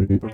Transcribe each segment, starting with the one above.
Kitties.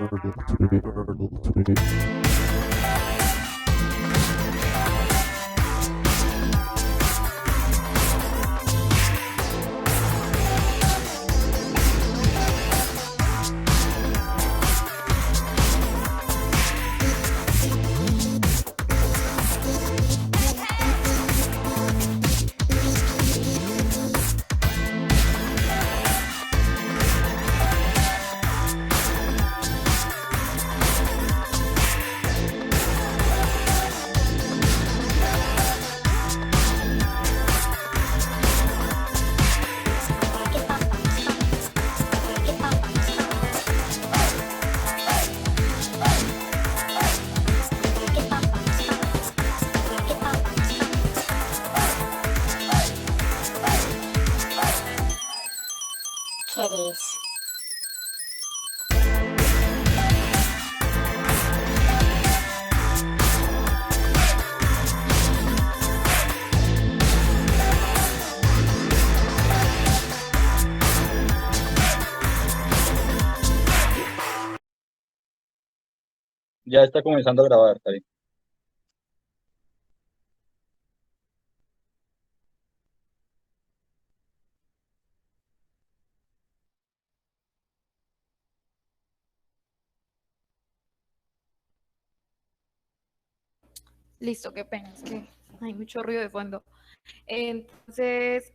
Ya está comenzando a grabar, Cari. Listo, qué pena, es que hay mucho ruido de fondo. Entonces,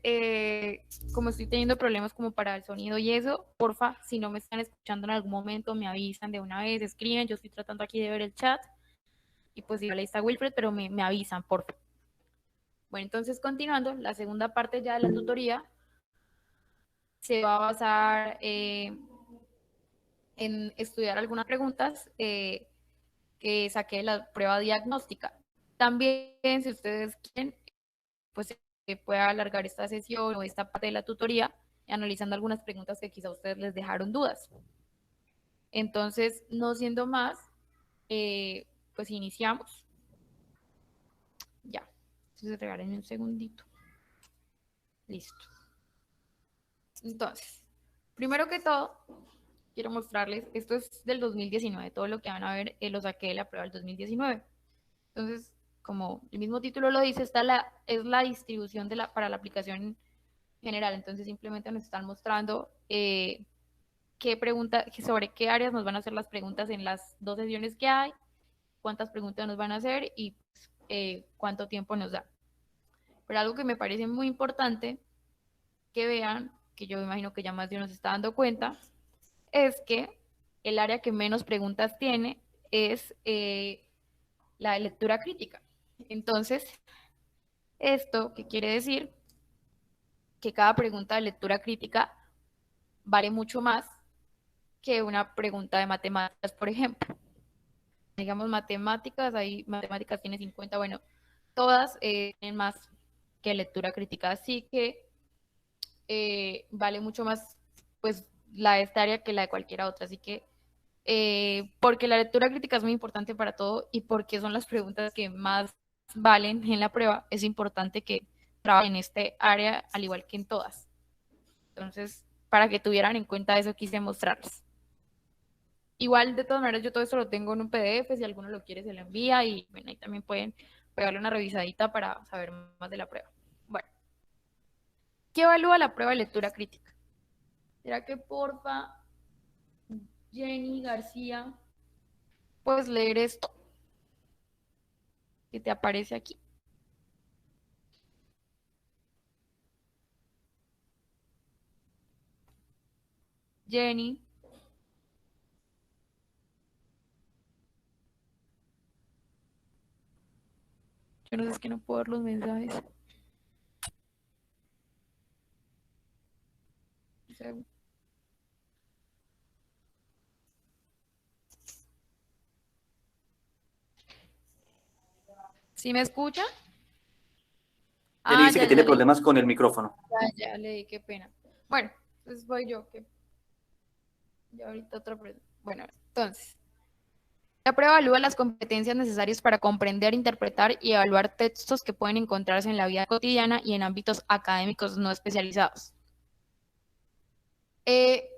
como estoy teniendo problemas como para el sonido y eso, porfa, si no me están escuchando en algún momento, me avisan de una vez, escriben, yo estoy tratando aquí de ver el chat, y pues igual ahí está Wilfred, pero me avisan, porfa. Bueno, entonces continuando, la segunda parte ya de la tutoría se va a basar en estudiar algunas preguntas que saqué de la prueba diagnóstica. También, si ustedes quieren, pues se puede alargar esta sesión o esta parte de la tutoría analizando algunas preguntas que quizá a ustedes les dejaron dudas. Entonces, no siendo más, pues iniciamos. Ya. Entonces, regálenme un segundito. Listo. Entonces, primero que todo, quiero mostrarles, esto es del 2019, todo lo que van a ver lo saqué de la prueba del 2019. Entonces, como el mismo título lo dice, es la distribución para la aplicación general. Entonces, simplemente nos están mostrando sobre qué áreas nos van a hacer las preguntas en las 2 sesiones que hay, cuántas preguntas nos van a hacer y cuánto tiempo nos da. Pero algo que me parece muy importante que vean, que yo me imagino que ya más de uno se está dando cuenta, es que el área que menos preguntas tiene es la de lectura crítica. Entonces, ¿esto qué quiere decir? Que cada pregunta de lectura crítica vale mucho más que una pregunta de matemáticas, por ejemplo. Digamos matemáticas, ahí matemáticas tiene 50, bueno, todas tienen más que lectura crítica, así que vale mucho más pues la de esta área que la de cualquier otra, así que porque la lectura crítica es muy importante para todo y porque son las preguntas que más valen en la prueba, es importante que trabajen en este área al igual que en todas. Entonces, para que tuvieran en cuenta eso, quise mostrarles. Igual, de todas maneras, yo todo esto lo tengo en un PDF, si alguno lo quiere se lo envía y bueno, ahí también pueden pegarle una revisadita para saber más de la prueba. Bueno, ¿qué evalúa la prueba de lectura crítica? ¿Será que porfa, Jenny García, puedes leer esto que te aparece aquí? Jenny. Yo no sé, es que no puedo ver los mensajes. ¿Sí me escucha? Jenny dice que tiene leí. problemas con el micrófono. Ya leí, qué pena. Bueno, entonces voy yo. Ya ahorita otra pregunta. Bueno, entonces. La prueba evalúa las competencias necesarias para comprender, interpretar y evaluar textos que pueden encontrarse en la vida cotidiana y en ámbitos académicos no especializados.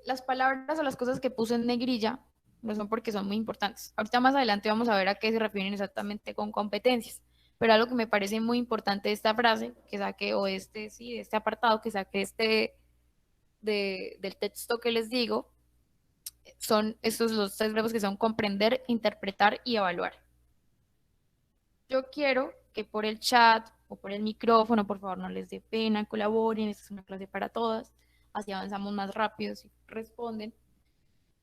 Las palabras o las cosas que puse en negrilla, lo son porque son muy importantes. Ahorita más adelante vamos a ver a qué se refieren exactamente con competencias, pero algo que me parece muy importante de esta frase que saqué, o de este apartado que saqué del texto que les digo, son estos los 3 verbos que son comprender, interpretar y evaluar. Yo quiero que por el chat o por el micrófono, por favor, no les dé pena, colaboren, esta es una clase para todas, así avanzamos más rápido si responden.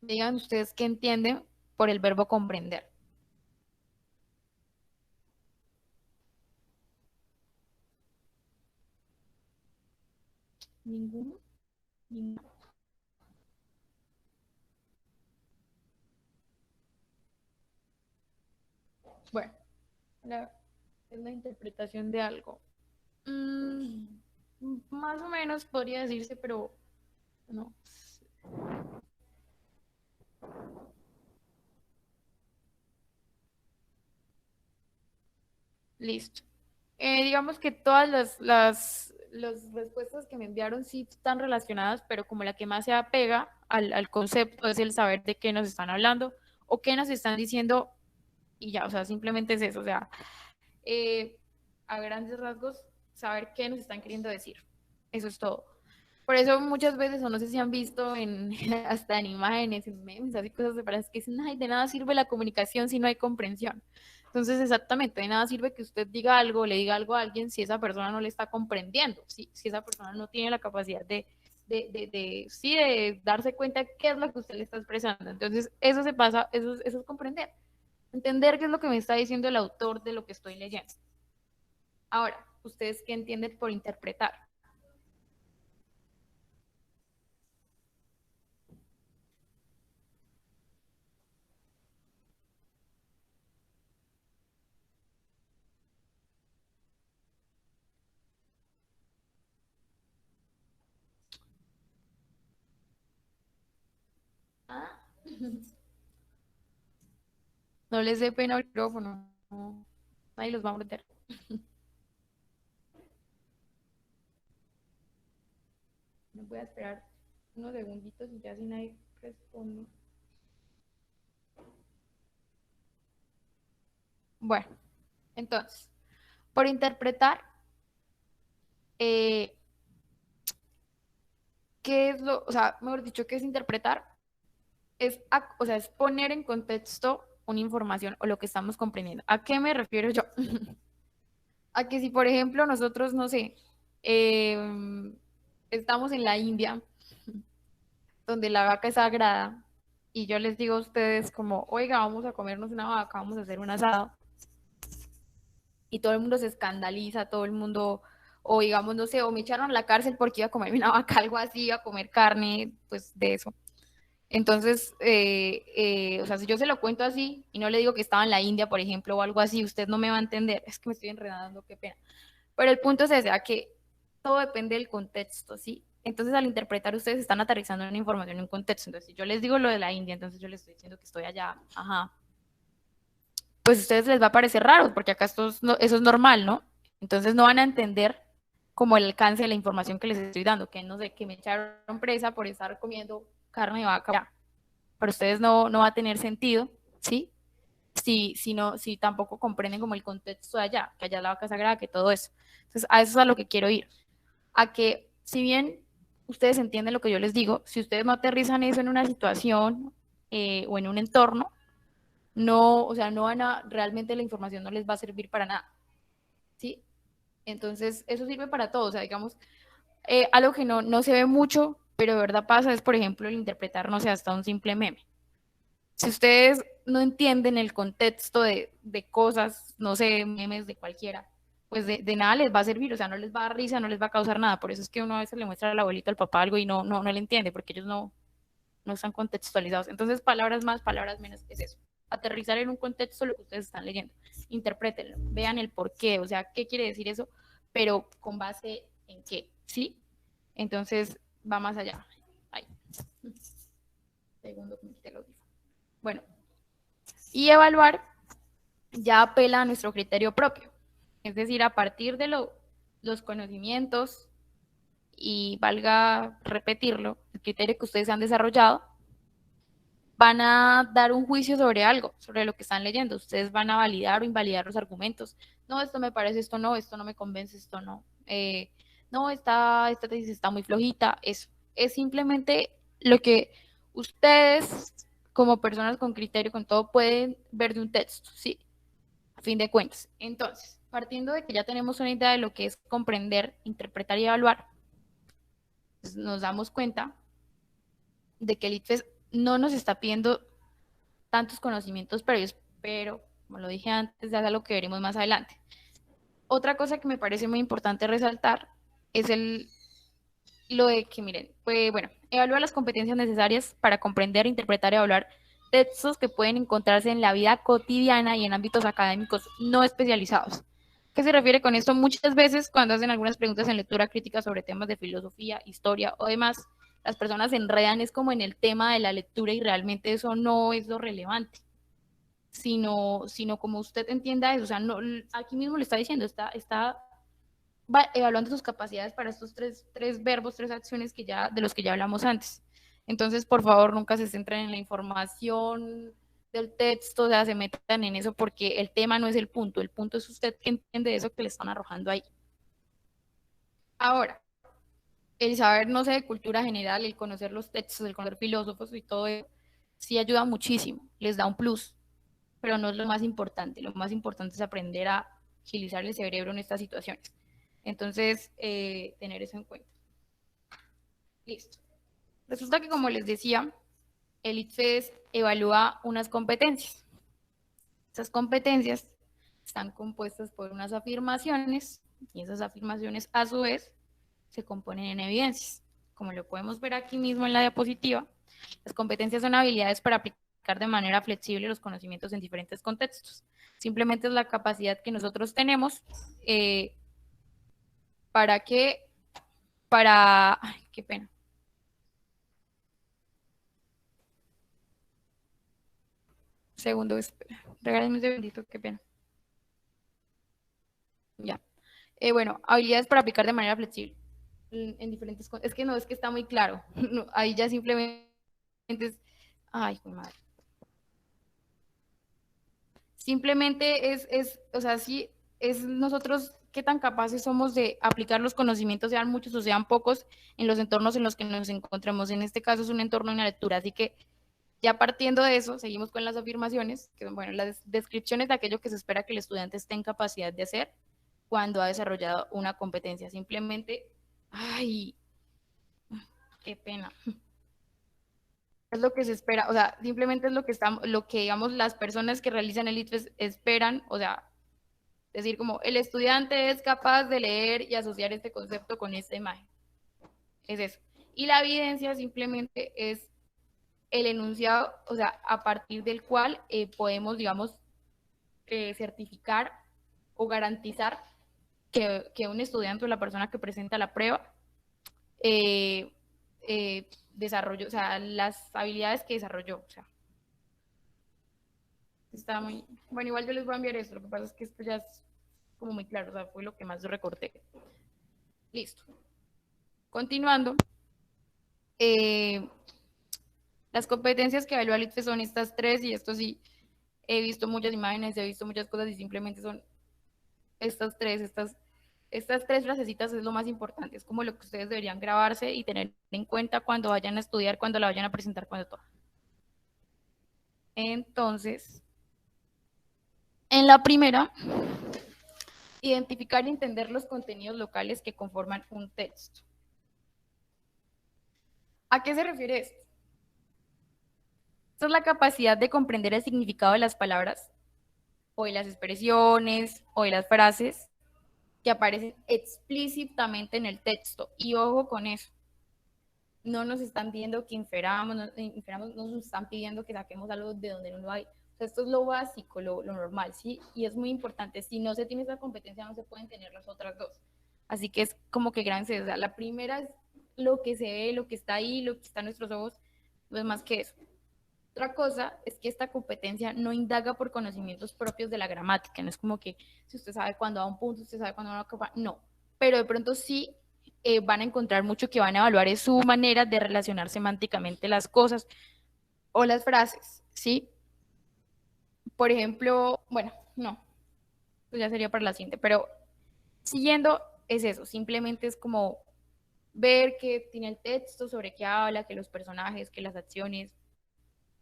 Digan ustedes qué entienden por el verbo comprender. ¿Ninguno? ¿Ninguno? Bueno, es la interpretación de algo. Más o menos podría decirse, pero no. Listo. Digamos que todas las respuestas que me enviaron sí están relacionadas, pero como la que más se apega al concepto es el saber de qué nos están hablando o qué nos están diciendo y ya, o sea, simplemente es eso, o sea, a grandes rasgos, saber qué nos están queriendo decir. Eso es todo. Por eso muchas veces, o no sé si han visto hasta en imágenes, en memes, así cosas de palabras que dicen, ay, de nada sirve la comunicación si no hay comprensión. Entonces, exactamente, de nada sirve que usted diga algo, le diga algo a alguien si esa persona no le está comprendiendo, si esa persona no tiene la capacidad de darse cuenta qué es lo que usted le está expresando. Entonces, eso se pasa, eso es comprender. Entender qué es lo que me está diciendo el autor de lo que estoy leyendo. Ahora, ¿ustedes qué entienden por interpretar? Ah. No les dé pena el micrófono. No, nadie los va a morder. No voy a esperar unos segunditos y ya si nadie responde. Bueno, entonces, por interpretar, ¿qué es lo, o sea, mejor dicho, qué es interpretar? O sea, es poner en contexto una información o lo que estamos comprendiendo. ¿A qué me refiero yo? A que si, por ejemplo, nosotros, no sé, estamos en la India, donde la vaca es sagrada, y yo les digo a ustedes como, oiga, vamos a comernos una vaca, vamos a hacer un asado, y todo el mundo se escandaliza, todo el mundo, o digamos, no sé, o me echaron a la cárcel porque iba a comerme una vaca, algo así, iba a comer carne, pues de eso. Entonces, o sea, si yo se lo cuento así y no le digo que estaba en la India, por ejemplo, o algo así, usted no me va a entender, es que me estoy enredando, qué pena. Pero el punto es ese, a que todo depende del contexto, ¿sí? Entonces, al interpretar, ustedes están aterrizando una información en un contexto. Entonces, si yo les digo lo de la India, entonces yo les estoy diciendo que estoy allá, ajá. Pues a ustedes les va a parecer raro, porque acá eso es normal, ¿no? Entonces no van a entender como el alcance de la información que les estoy dando, que no sé, que me echaron presa por estar comiendo carne de vaca. Ya. Para ustedes no va a tener sentido, ¿sí? Si tampoco comprenden como el contexto de allá, que allá la vaca sagrada, que todo eso. Entonces, a eso es a lo que quiero ir. A que, si bien ustedes entienden lo que yo les digo, si ustedes no aterrizan eso en una situación o en un entorno, no, o sea, no van a, realmente la información no les va a servir para nada, ¿sí? Entonces, eso sirve para todo, o sea, digamos, algo que no se ve mucho, pero de verdad pasa, es, por ejemplo, el interpretar, no sé, hasta un simple meme. Si ustedes no entienden el contexto de cosas, no sé, memes de cualquiera, pues de nada les va a servir, o sea, no les va a dar risa, no les va a causar nada. Por eso es que uno a veces le muestra al abuelito, al papá algo y no le entiende, porque ellos no están contextualizados. Entonces, palabras más, palabras menos, es eso. Aterrizar en un contexto lo que ustedes están leyendo. Interprétenlo, vean el por qué, o sea, qué quiere decir eso, pero con base en qué, ¿sí? Entonces, va más allá. Ay. Segundo, que te lo digo. Bueno, y evaluar ya apela a nuestro criterio propio. Es decir, a partir de los conocimientos y valga repetirlo, el criterio que ustedes han desarrollado, van a dar un juicio sobre algo, sobre lo que están leyendo. Ustedes van a validar o invalidar los argumentos. No, esto me parece, esto no me convence, esto no. No, esta tesis está muy flojita. Eso es simplemente lo que ustedes, como personas con criterio, con todo, pueden ver de un texto, ¿sí? A fin de cuentas. Entonces, partiendo de que ya tenemos una idea de lo que es comprender, interpretar y evaluar, pues nos damos cuenta de que el ITFES no nos está pidiendo tantos conocimientos previos, pero, como lo dije antes, ya es algo que veremos más adelante. Otra cosa que me parece muy importante resaltar es lo de que, miren, pues bueno, evalúa las competencias necesarias para comprender, interpretar y evaluar textos que pueden encontrarse en la vida cotidiana y en ámbitos académicos no especializados. ¿Qué se refiere con esto? Muchas veces cuando hacen algunas preguntas en lectura crítica sobre temas de filosofía, historia o demás, las personas se enredan es como en el tema de la lectura y realmente eso no es lo relevante, sino como usted entienda eso. O sea, no, aquí mismo le está diciendo, está evaluando sus capacidades para estos tres verbos, tres acciones de los que ya hablamos antes. Entonces, por favor, nunca se centren en la información del texto, o sea, se metan en eso porque el tema no es el punto es usted que entiende eso que le están arrojando ahí. Ahora, el saber, no sé, de cultura general, el conocer los textos, el conocer filósofos y todo eso, sí ayuda muchísimo, les da un plus, pero no es lo más importante. Lo más importante es aprender a agilizar el cerebro en estas situaciones. Entonces, tener eso en cuenta. Listo. Resulta que, como les decía, el ITFES evalúa unas competencias. Esas competencias están compuestas por unas afirmaciones y esas afirmaciones, a su vez, se componen en evidencias. Como lo podemos ver aquí mismo en la diapositiva, las competencias son habilidades para aplicar de manera flexible los conocimientos en diferentes contextos. Simplemente es la capacidad que nosotros tenemos ay, qué pena. Segundo, regálenme un segundito, qué pena. Ya. Bueno, habilidades para aplicar de manera flexible en diferentes... Es que no, es que está muy claro. No, ahí ya simplemente es... Ay, mi madre. Simplemente o sea, sí, es nosotros qué tan capaces somos de aplicar los conocimientos, sean muchos o sean pocos, en los entornos en los que nos encontramos. En este caso es un entorno de una lectura, así que ya partiendo de eso, seguimos con las afirmaciones, que son, bueno, las descripciones de aquello que se espera que el estudiante esté en capacidad de hacer cuando ha desarrollado una competencia. Simplemente, ay, qué pena. Es lo que se espera, o sea, simplemente es lo que digamos las personas que realizan el ITFES esperan, o sea, decir como el estudiante es capaz de leer y asociar este concepto con esta imagen. Es eso. Y la evidencia simplemente es el enunciado, o sea, a partir del cual podemos, digamos, certificar o garantizar que un estudiante o la persona que presenta la prueba desarrolló, o sea, las habilidades que desarrolló. O sea, está muy... Bueno, igual yo les voy a enviar esto, lo que pasa es que esto ya es como muy claro, o sea, fue lo que más recorté. Listo. Continuando, las competencias que evalúa el ITFES son estas tres, y esto sí, he visto muchas imágenes, he visto muchas cosas y simplemente son estas tres frasecitas es lo más importante, es como lo que ustedes deberían grabarse y tener en cuenta cuando vayan a estudiar, cuando la vayan a presentar, cuando todo. Entonces, en la primera, identificar y entender los contenidos locales que conforman un texto. ¿A qué se refiere esto? Esto es la capacidad de comprender el significado de las palabras o de las expresiones o de las frases que aparecen explícitamente en el texto. Y ojo con eso. No nos están pidiendo que inferamos, no nos están pidiendo que saquemos algo de donde no lo hay. O sea, esto es lo básico, lo normal, ¿sí? Y es muy importante. Si no se tiene esa competencia, no se pueden tener las otras dos. Así que es como que grandes. O sea, la primera es lo que se ve, lo que está ahí, lo que está en nuestros ojos, no es más que eso. Otra cosa es que esta competencia no indaga por conocimientos propios de la gramática, no es como que si usted sabe cuándo va un punto, usted sabe cuándo va una copa, no, pero de pronto sí van a encontrar mucho que van a evaluar es su manera de relacionar semánticamente las cosas, o las frases, ¿sí? Por ejemplo, bueno, no, pues ya sería para la siguiente, pero siguiendo es eso, simplemente es como ver que tiene el texto, sobre qué habla, que los personajes, que las acciones,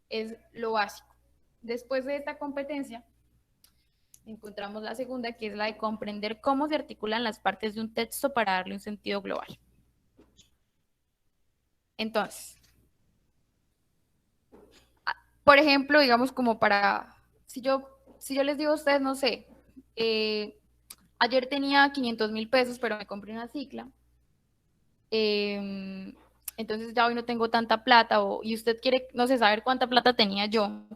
es lo básico. Después de esta competencia, encontramos la segunda, que es la de comprender cómo se articulan las partes de un texto para darle un sentido global. Entonces, por ejemplo, digamos como para, si yo les digo a ustedes, no sé, ayer tenía 500.000 pesos, pero me compré una cicla, entonces ya hoy no tengo tanta plata, y usted quiere, no sé, saber cuánta plata tenía yo,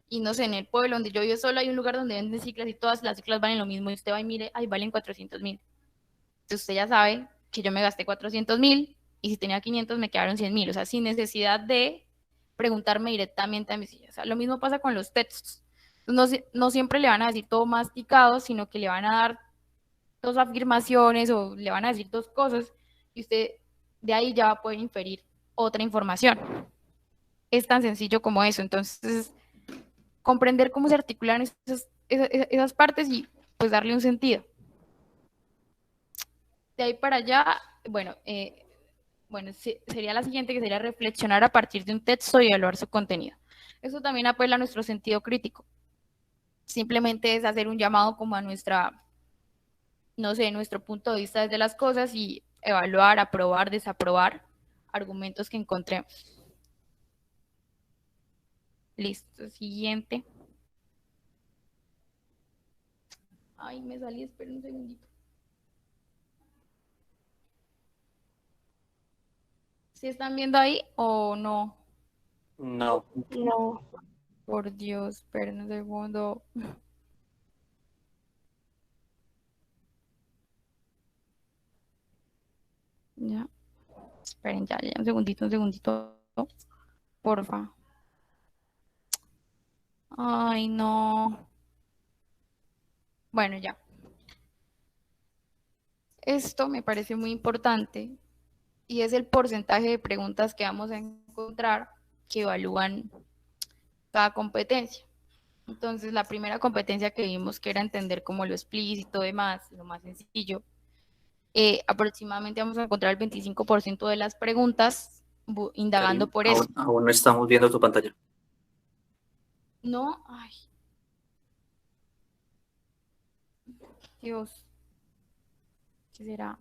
y no sé, en el pueblo donde yo vivo solo hay un lugar donde venden ciclas y todas las ciclas valen lo mismo, y usted va y mire, ay, valen 400.000. Entonces usted ya sabe que yo me gasté 400.000, y si tenía 500 me quedaron 100.000, o sea, sin necesidad de preguntarme directamente a mi silla. O sea, lo mismo pasa con los textos. No, no siempre le van a decir todo masticado, sino que le van a dar dos afirmaciones o le van a decir dos cosas, y usted de ahí ya va a poder inferir otra información. Es tan sencillo como eso. Entonces, comprender cómo se articulan esas partes y pues darle un sentido. De ahí para allá, bueno, sería la siguiente, que sería reflexionar a partir de un texto y evaluar su contenido. Eso también apela a nuestro sentido crítico. Simplemente es hacer un llamado como a nuestra, no sé, nuestro punto de vista desde las cosas y evaluar, aprobar, desaprobar argumentos que encontremos. Listo, siguiente. Ay, me salí, espera un segundito. ¿Sí están viendo ahí o no? No. No. Por Dios, esperen un segundo. Ya, esperen, ya, un segundito, porfa. Ay, no. Bueno, ya. Esto me parece muy importante y es el porcentaje de preguntas que vamos a encontrar que evalúan cada competencia. Entonces, la primera competencia que vimos, que era entender como lo explícito, demás, lo más sencillo, aproximadamente vamos a encontrar el 25% de las preguntas indagando Karim, por eso. aún no estamos viendo tu pantalla. No, ay, Dios, ¿qué será?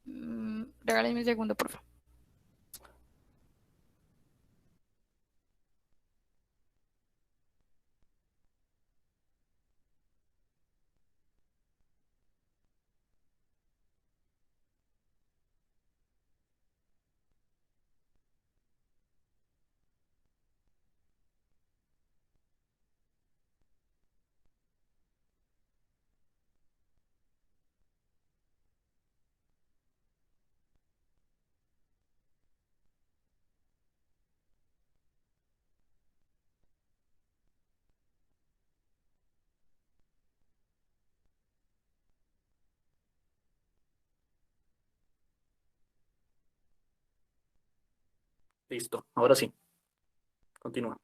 Regálenme un segundo, por favor. Listo, ahora sí. Continúa.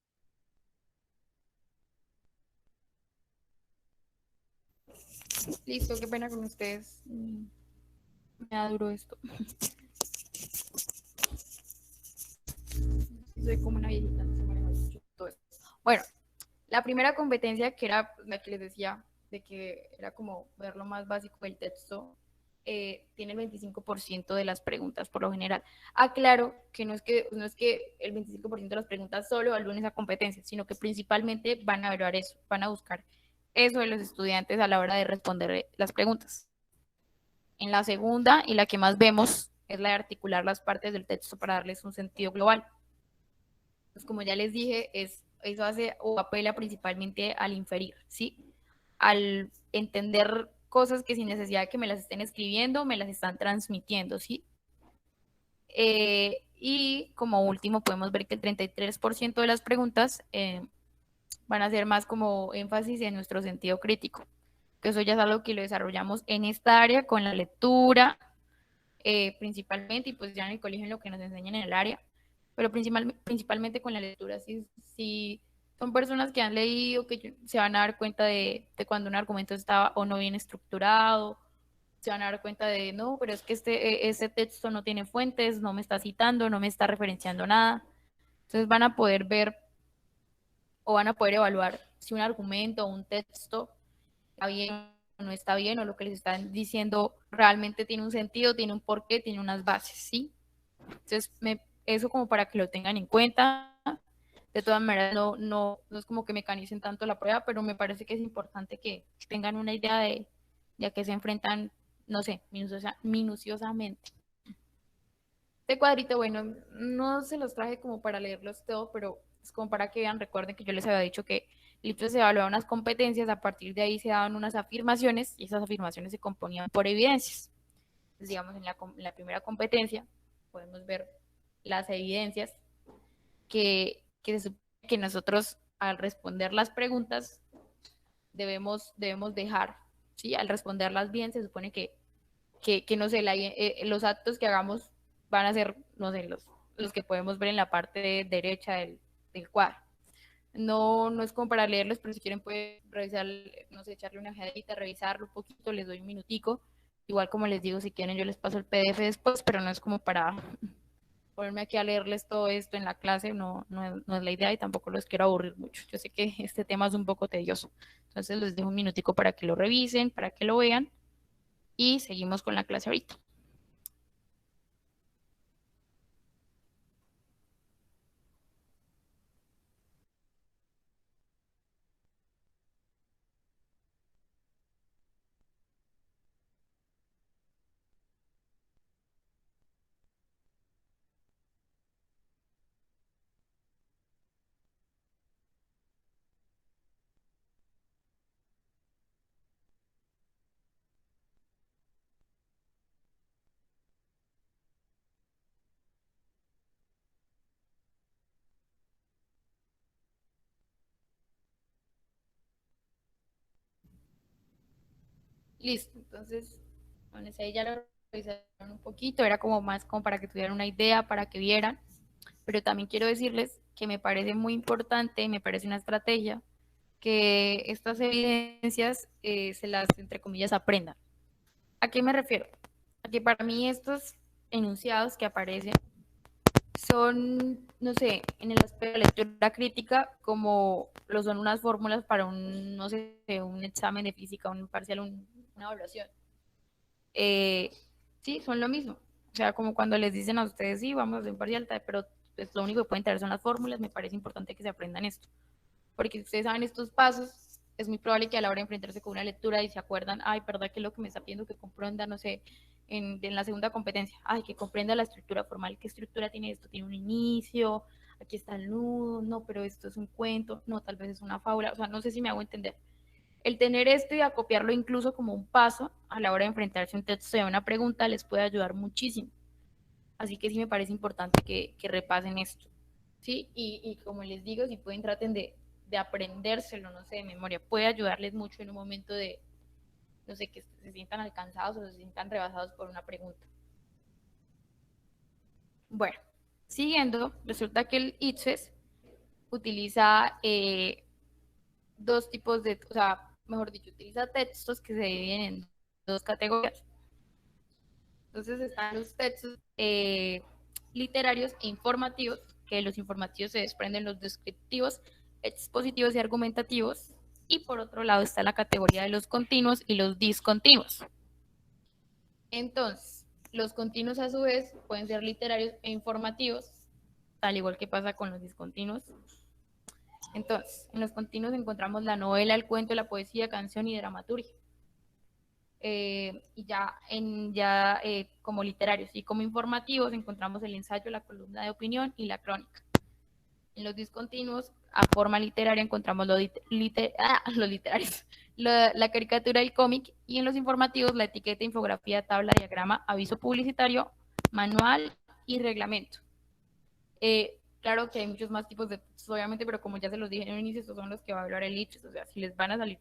Listo, qué pena con ustedes. Me da duro esto. Soy como una viejita, no se maneja mucho todo esto. Bueno, la primera competencia, que era la que les decía, de que era como ver lo más básico del texto, tiene el 25% de las preguntas por lo general. Aclaro que no es que el 25% de las preguntas solo evalúen esa competencia, sino que principalmente van a evaluar eso, van a buscar eso de los estudiantes a la hora de responder las preguntas. En la segunda, y la que más vemos, es la de articular las partes del texto para darles un sentido global. Pues como ya les dije, eso hace o apela principalmente al inferir, ¿sí? Al entender cosas que sin necesidad de que me las estén escribiendo, me las están transmitiendo, ¿sí? Y como último podemos ver que el 33% de las preguntas van a ser más como énfasis en nuestro sentido crítico, que eso ya es algo que lo desarrollamos en esta área con la lectura, principalmente, y pues ya en el colegio en lo que nos enseñan en el área, pero principalmente con la lectura. Si son personas que han leído, que se van a dar cuenta de cuando un argumento está o no bien estructurado, se van a dar cuenta de, no, pero es que este texto no tiene fuentes, no me está citando, no me está referenciando nada. Entonces van a poder ver o van a poder evaluar si un argumento o un texto está bien o no está bien, o lo que les están diciendo realmente tiene un sentido, tiene un porqué, tiene unas bases, ¿sí? Entonces, eso como para que lo tengan en cuenta. De todas maneras, no es como que mecanicen tanto la prueba, pero me parece que es importante que tengan una idea de a qué se enfrentan, no sé, minuciosamente. Este cuadrito, bueno, no se los traje como para leerlos todo, pero es como para que vean, recuerden que yo les había dicho que listo se evaluaban unas competencias, a partir de ahí se daban unas afirmaciones y esas afirmaciones se componían por evidencias. Entonces, digamos, en la primera competencia podemos ver las evidencias que se supone que nosotros al responder las preguntas debemos dejar, ¿sí? Al responderlas bien se supone que no sé, los actos que hagamos van a ser, no sé, los que podemos ver en la parte derecha del cuadro. No es como para leerlos, pero si quieren pueden revisar, no sé, echarle una ojeadita, revisarlo un poquito, les doy un minutico. Igual como les digo, si quieren yo les paso el PDF después, pero no es como para ponerme aquí a leerles todo esto en la clase, no es la idea y tampoco los quiero aburrir mucho. Yo sé que este tema es un poco tedioso, entonces les dejo un minutico para que lo revisen, para que lo vean y seguimos con la clase ahorita. Listo, entonces, bueno, ahí ya lo revisaron un poquito, era como más como para que tuvieran una idea, para que vieran, pero también quiero decirles que me parece muy importante, me parece una estrategia, que estas evidencias se las, entre comillas, aprendan. ¿A qué me refiero? A que para mí estos enunciados que aparecen son, no sé, en el aspecto de lectura crítica, como lo son unas fórmulas para un, no sé, un examen de física, un parcial, una evaluación. Eh, sí, son lo mismo. O sea, como cuando les dicen a ustedes, sí, vamos a hacer un parcial, pero pues, lo único que pueden traer son las fórmulas, me parece importante que se aprendan esto. Porque si ustedes saben estos pasos, es muy probable que a la hora de enfrentarse con una lectura y se acuerdan, ay, ¿verdad que es lo que me está pidiendo que comprenda, no sé, en la segunda competencia? Ay, que comprenda la estructura formal. ¿Qué estructura tiene esto? Tiene un inicio, aquí está el nudo, no, pero esto es un cuento, no, tal vez es una fábula, o sea, no sé si me hago entender. El tener esto y acopiarlo incluso como un paso a la hora de enfrentarse a un texto y a una pregunta les puede ayudar muchísimo. Así que sí me parece importante que repasen esto. ¿Sí? Y como les digo, si pueden traten de aprendérselo, no sé, de memoria, puede ayudarles mucho en un momento de, no sé, que se sientan alcanzados o se sientan rebasados por una pregunta. Bueno, siguiendo, resulta que el ITSES utiliza dos tipos de, o sea, mejor dicho, utiliza textos que se dividen en dos categorías. Entonces están los textos literarios e informativos, que de los informativos se desprenden los descriptivos, expositivos y argumentativos. Y por otro lado está la categoría de los continuos y los discontinuos. Entonces, los continuos a su vez pueden ser literarios e informativos, al igual que pasa con los discontinuos. Entonces, en los continuos encontramos la novela, el cuento, la poesía, canción y dramaturgia. Y como literarios y como informativos encontramos el ensayo, la columna de opinión y la crónica. En los discontinuos, a forma literaria, encontramos los literarios, la caricatura, el cómic, y en los informativos, la etiqueta, infografía, tabla, diagrama, aviso publicitario, manual y reglamento. Claro que hay muchos más tipos de textos, obviamente, pero como ya se los dije en un inicio, estos son los que va a hablar el ITRES, o sea, si les van a salir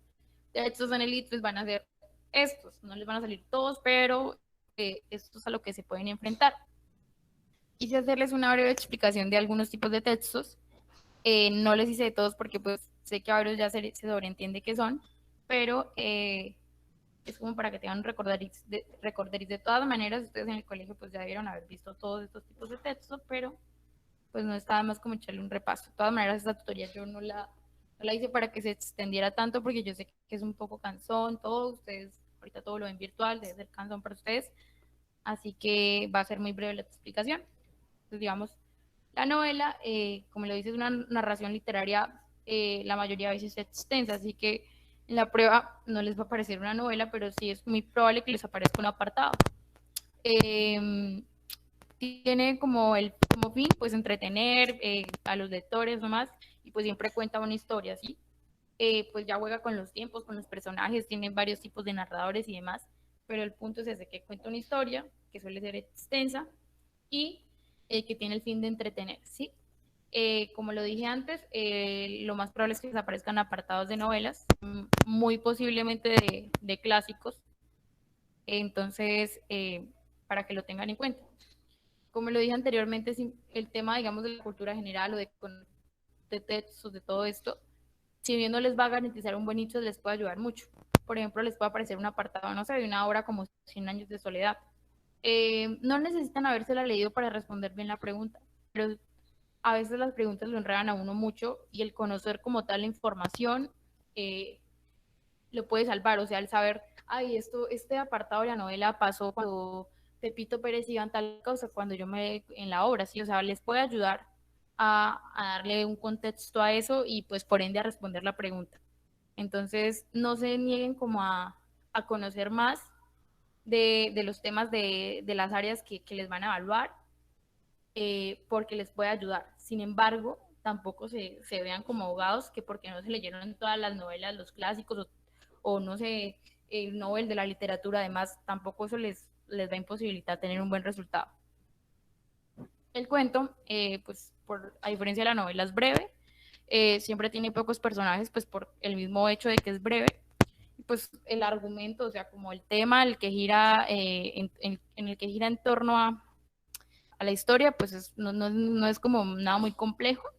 textos en el ITRES, van a ser estos, no les van a salir todos, pero esto es a lo que se pueden enfrentar. Quise hacerles una breve explicación de algunos tipos de textos. No les hice de todos porque pues sé que a varios ya se sobreentiende qué son, pero es como para que tengan un recorderis de todas maneras. Ustedes en el colegio pues ya debieron haber visto todos estos tipos de textos, pero pues no estaba más como echarle un repaso. De todas maneras, esta tutoría yo no la hice para que se extendiera tanto, porque yo sé que es un poco cansón todo. Ustedes ahorita todo lo ven virtual, debe ser cansón para ustedes, así que va a ser muy breve la explicación. Entonces, digamos, la novela, como lo dice, es una narración literaria, la mayoría de veces es extensa, así que en la prueba no les va a aparecer una novela, pero sí es muy probable que les aparezca un apartado. Tiene como fin, pues entretener a los lectores nomás, y pues siempre cuenta una historia, ¿sí? Pues ya juega con los tiempos, con los personajes, tiene varios tipos de narradores y demás, pero el punto es ese, que cuenta una historia, que suele ser extensa, y que tiene el fin de entretener, ¿sí? Como lo dije antes, lo más probable es que desaparezcan apartados de novelas, muy posiblemente de clásicos, entonces, para que lo tengan en cuenta. Como lo dije anteriormente, el tema, digamos, de la cultura general o de textos, de todo esto, si bien no les va a garantizar un buen nicho, les puede ayudar mucho. Por ejemplo, les puede aparecer un apartado, no sé, de una obra como 100 años de soledad. No necesitan habérsela leído para responder bien la pregunta, pero a veces las preguntas lo enredan a uno mucho, y el conocer como tal la información lo puede salvar. O sea, el saber, ay, este apartado de la novela pasó cuando Pepito Pérez iba en tal cosa, cuando yo en la obra, ¿sí? O sea, les puede ayudar a darle un contexto a eso, y pues por ende a responder la pregunta. Entonces, no se nieguen como a conocer más de los temas de las áreas que les van a evaluar, porque les puede ayudar. Sin embargo, tampoco se vean como abogados que porque no se leyeron todas las novelas, los clásicos, o no sé, el Nobel de la literatura, además, tampoco eso les va a imposibilitar tener un buen resultado. El cuento, pues a diferencia de la novela, es breve, siempre tiene pocos personajes, pues por el mismo hecho de que es breve. Pues el argumento, o sea, como el tema el que gira, en el que gira en torno a la historia, pues no es como nada muy complejo.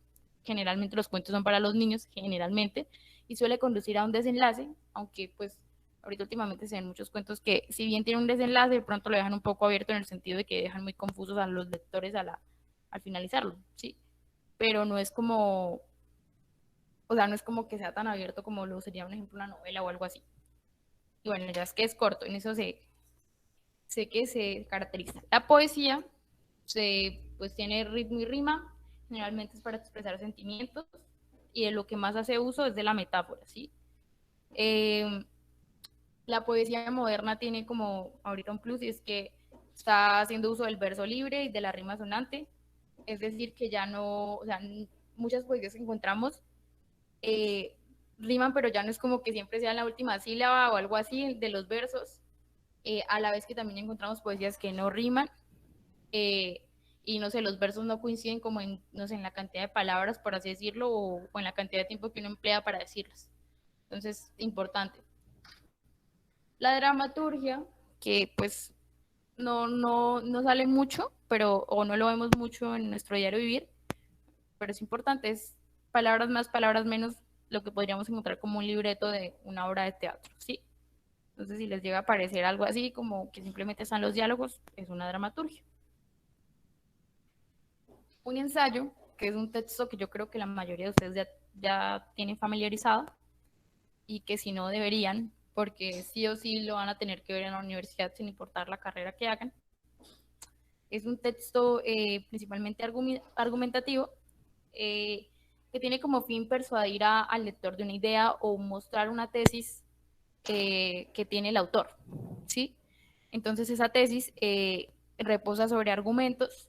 Generalmente los cuentos son para los niños, generalmente, y suele conducir a un desenlace, aunque pues ahorita últimamente se ven muchos cuentos que, si bien tienen un desenlace, de pronto lo dejan un poco abierto, en el sentido de que dejan muy confusos a los lectores al finalizarlo, ¿sí? Pero no es como, o sea, no es como que sea tan abierto como lo sería, un ejemplo, una novela o algo así. Y bueno, ya es que es corto, en eso sé que se caracteriza. La poesía pues tiene ritmo y rima, generalmente es para expresar sentimientos, y de lo que más hace uso es de la metáfora, ¿sí? La poesía moderna tiene como ahorita un plus, y es que está haciendo uso del verso libre y de la rima sonante, es decir, que ya no, o sea, muchas poesías que encontramos riman, pero ya no es como que siempre sea la última sílaba o algo así de los versos, a la vez que también encontramos poesías que no riman, y no sé, los versos no coinciden como en, no sé, en la cantidad de palabras, por así decirlo, o en la cantidad de tiempo que uno emplea para decirlas. Entonces, importante. La dramaturgia, que pues no sale mucho, pero, o no lo vemos mucho en nuestro diario vivir, pero es importante, es palabras más, palabras menos, lo que podríamos encontrar como un libreto de una obra de teatro, ¿sí? Entonces, si les llega a parecer algo así, como que simplemente están los diálogos, es una dramaturgia. Un ensayo, que es un texto que yo creo que la mayoría de ustedes ya tienen familiarizado, y que si no deberían, porque sí o sí lo van a tener que ver en la universidad sin importar la carrera que hagan. Es un texto principalmente argumentativo, que tiene como fin persuadir al lector de una idea o mostrar una tesis que tiene el autor, ¿sí? Entonces esa tesis reposa sobre argumentos,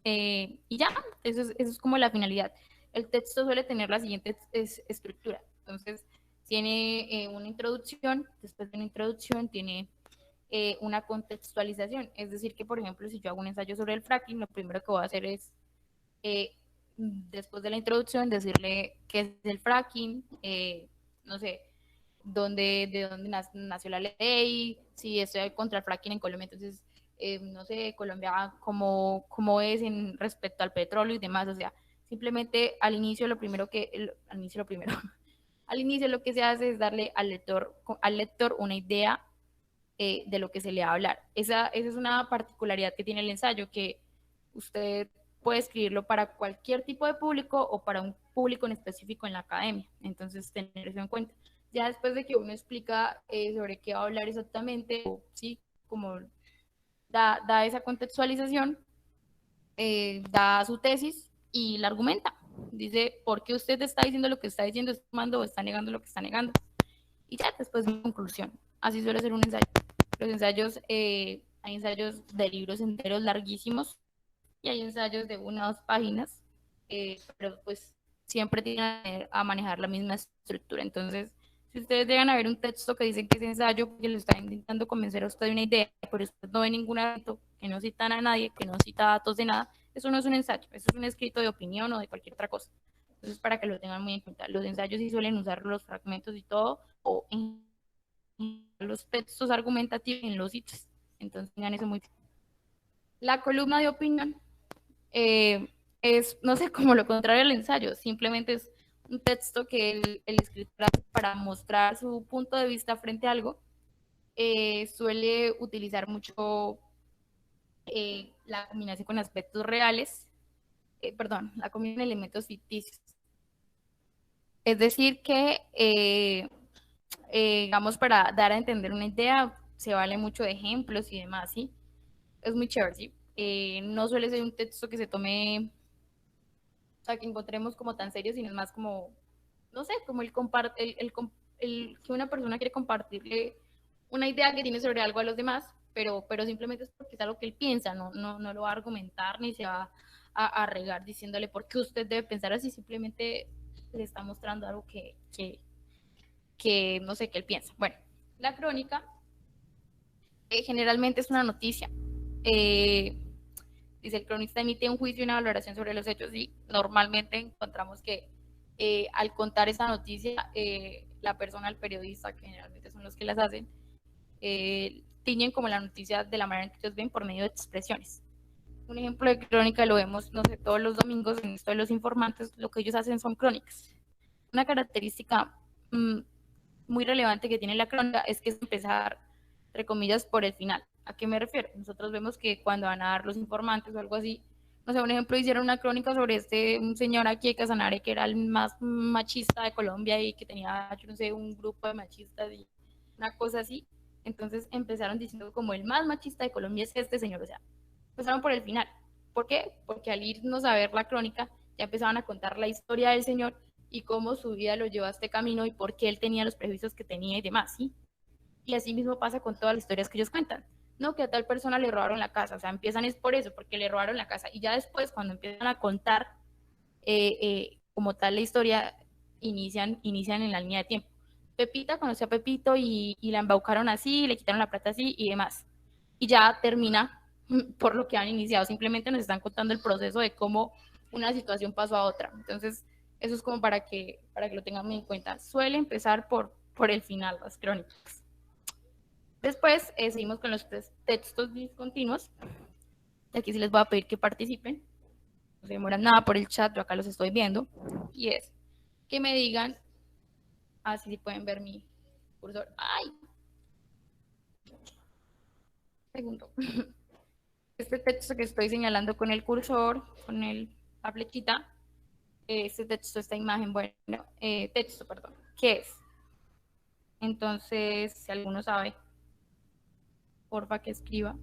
y ya, eso es como la finalidad. El texto suele tener la siguiente estructura. Entonces, tiene una introducción, después de una introducción tiene una contextualización. Es decir, que por ejemplo, si yo hago un ensayo sobre el fracking, lo primero que voy a hacer es, después de la introducción, decirle qué es el fracking, no sé, de dónde nació la ley, si estoy contra el fracking en Colombia, entonces no sé, Colombia, cómo es en respecto al petróleo y demás. O sea, simplemente al inicio al inicio lo que se hace es darle al lector una idea de lo que se le va a hablar. Esa es una particularidad que tiene el ensayo, que usted puede escribirlo para cualquier tipo de público o para un público en específico en la academia. Entonces, tener eso en cuenta. Ya después de que uno explica sobre qué va a hablar exactamente, o sí, como da esa contextualización, da su tesis y la argumenta. Dice por qué usted está diciendo lo que está diciendo, está tomando o está negando lo que está negando. Y ya después de conclusión. Así suele ser un ensayo. Los ensayos, hay ensayos de libros enteros larguísimos y hay ensayos de 1 o 2 páginas, pero pues siempre tienen a manejar la misma estructura. Entonces, si ustedes llegan a ver un texto que dice que es ensayo, porque le está intentando convencer a usted de una idea, pero usted no ve ningún argumento, que no citan a nadie, que no cita datos de nada, eso no es un ensayo, eso es un escrito de opinión o de cualquier otra cosa. Entonces, para que lo tengan muy en cuenta, los ensayos sí suelen usar los fragmentos y todo, o en los textos argumentativos en los sitios. Entonces, tengan eso muy bien. La columna de opinión es, no sé, como lo contrario al ensayo, simplemente es un texto que el escritor hace para mostrar su punto de vista frente a algo. Suele utilizar mucho la combinación con aspectos reales, perdón, la combinación de elementos ficticios. Es decir, que, digamos, para dar a entender una idea, se vale mucho de ejemplos y demás, ¿sí? Es muy chévere, ¿sí? No suele ser un texto que se tome, o sea, que encontremos como tan serio, sino es más como, no sé, como que una persona quiere compartirle una idea que tiene sobre algo a los demás, pero simplemente es porque es algo que él piensa, no lo va a argumentar ni se va a regar diciéndole por qué usted debe pensar así, simplemente le está mostrando algo que no sé, que él piensa. Bueno, la crónica generalmente es una noticia. Eh, Dice, el cronista emite un juicio y una valoración sobre los hechos y normalmente encontramos que al contar esta noticia, la persona, el periodista, que generalmente son los que las hacen, tiñen como la noticia de la manera en que ellos ven por medio de expresiones. Un ejemplo de crónica lo vemos, no sé, todos los domingos en esto de los informantes, lo que ellos hacen son crónicas. Una característica muy relevante que tiene la crónica es que es empezar, entre comillas, por el final. ¿A qué me refiero? Nosotros vemos que cuando van a dar los informantes o algo así, no sé, un ejemplo, hicieron una crónica sobre un señor aquí de Casanare que era el más machista de Colombia y que tenía, yo no sé, un grupo de machistas y una cosa así. Entonces empezaron diciendo como el más machista de Colombia es este señor, o sea, empezaron por el final. ¿Por qué? Porque al irnos a ver la crónica, ya empezaban a contar la historia del señor y cómo su vida lo llevó a este camino y por qué él tenía los prejuicios que tenía y demás, ¿sí? Y así mismo pasa con todas las historias que ellos cuentan. No, que a tal persona le robaron la casa, o sea, empiezan es por eso, porque le robaron la casa. Y ya después, cuando empiezan a contar como tal la historia, inician en la línea de tiempo. Pepita conoció a Pepito y la embaucaron así, le quitaron la plata así y demás. Y ya termina por lo que han iniciado. Simplemente nos están contando el proceso de cómo una situación pasó a otra. Entonces, eso es como para que lo tengan muy en cuenta. Suele empezar por el final, las crónicas. Después seguimos con los textos discontinuos. Y aquí sí les voy a pedir que participen. No se demoran nada por el chat, yo acá los estoy viendo. Y es que me digan, así sí pueden ver mi cursor. ¡Ay! Segundo. Este texto que estoy señalando con el cursor, la flechita, este texto, esta imagen, bueno, texto, perdón, ¿qué es? Entonces, si alguno sabe, porfa que escriba.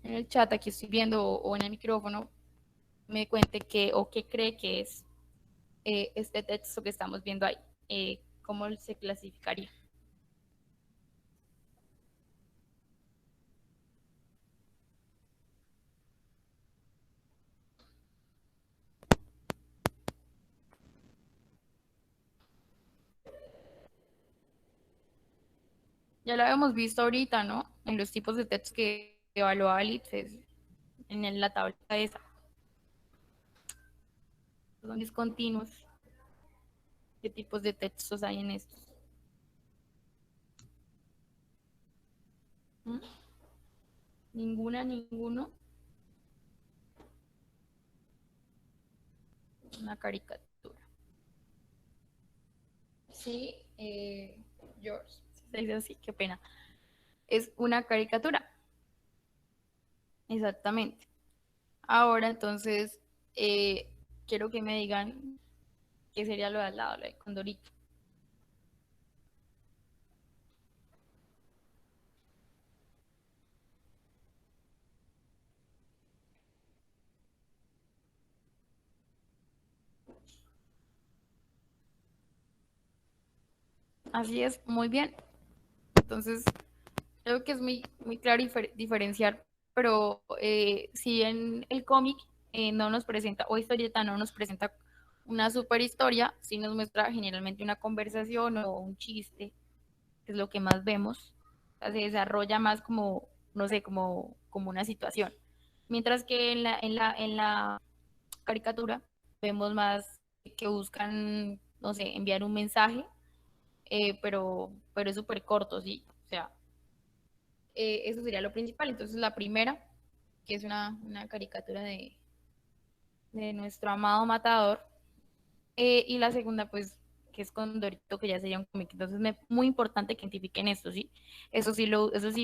En el chat, aquí estoy viendo, o en el micrófono, me cuente qué o qué cree que es este texto que estamos viendo ahí. ¿Cómo se clasificaría? Ya lo habíamos visto ahorita, ¿no? En los tipos de textos que evaluaba el ITFES, en la tabla esa. Son discontinuos. ¿Qué tipos de textos hay en estos? ¿Mm? Ninguna, ninguno. Una caricatura. Sí, George. Se dice así, qué pena. Es una caricatura. Exactamente. Ahora, entonces, eh, quiero que me digan qué sería lo de al lado, lo de Condorito. Así es, muy bien. Entonces, creo que es muy claro diferenciar, pero si en el cómic no nos presenta, o historieta no nos presenta una super historia, sí nos muestra generalmente una conversación o un chiste, que es lo que más vemos. O sea, se desarrolla más como, no sé, como una situación. Mientras que en la caricatura vemos más que buscan, no sé, enviar un mensaje, pero es súper corto, ¿sí? O sea, eso sería lo principal. Entonces, la primera, que es una caricatura de nuestro amado matador, y la segunda, pues, que es Condorito, que ya sería un cómic. Entonces, muy importante que identifiquen esto, ¿sí? Eso sí,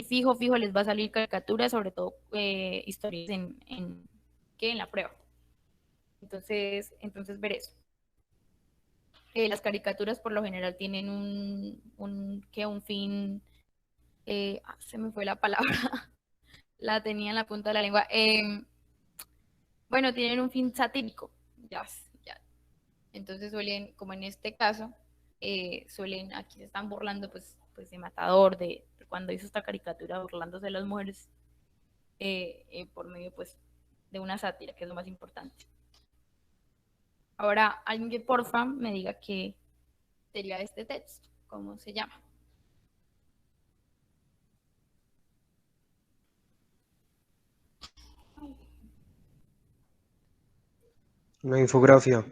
fijo, les va a salir caricaturas, sobre todo historias en la prueba. Entonces ver eso. Las caricaturas por lo general tienen un fin, se me fue la palabra, la tenía en la punta de la lengua. Bueno, tienen un fin satírico, ya. Entonces suelen, como en este caso, aquí se están burlando pues de Matador, de cuando hizo esta caricatura burlándose de las mujeres, por medio pues de una sátira, que es lo más importante. Ahora, alguien que porfa me diga qué sería este texto, cómo se llama. Una infografía.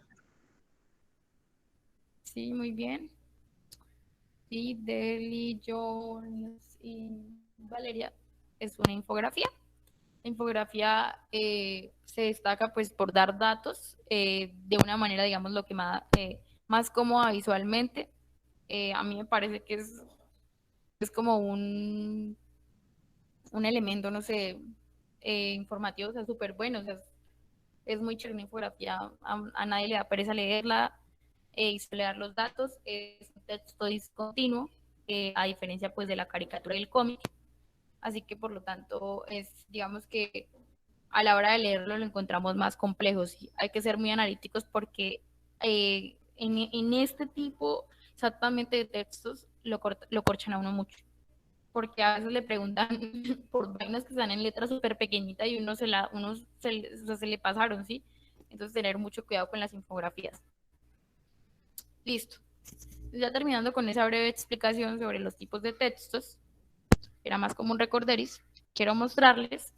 Sí, muy bien. Y Deli, Jones y Valeria es una infografía. La infografía se destaca pues por dar datos de una manera, digamos, lo que más cómoda visualmente. A mí me parece que es como un elemento, no sé, informativo, o sea, súper bueno, o sea, es muy chévere una infografía, a nadie le da pereza leerla y leer los datos, es un texto discontinuo, a diferencia pues de la caricatura y el cómic, así que por lo tanto digamos que a la hora de leerlo lo encontramos más complejo, ¿sí? Hay que ser muy analíticos porque en este tipo exactamente de textos lo corchan a uno mucho, porque a veces le preguntan por vainas que están en letras súper pequeñitas y uno se le pasaron, ¿sí? Entonces tener mucho cuidado con las infografías. Listo. Ya terminando con esa breve explicación sobre los tipos de textos, era más como un recorderis, quiero mostrarles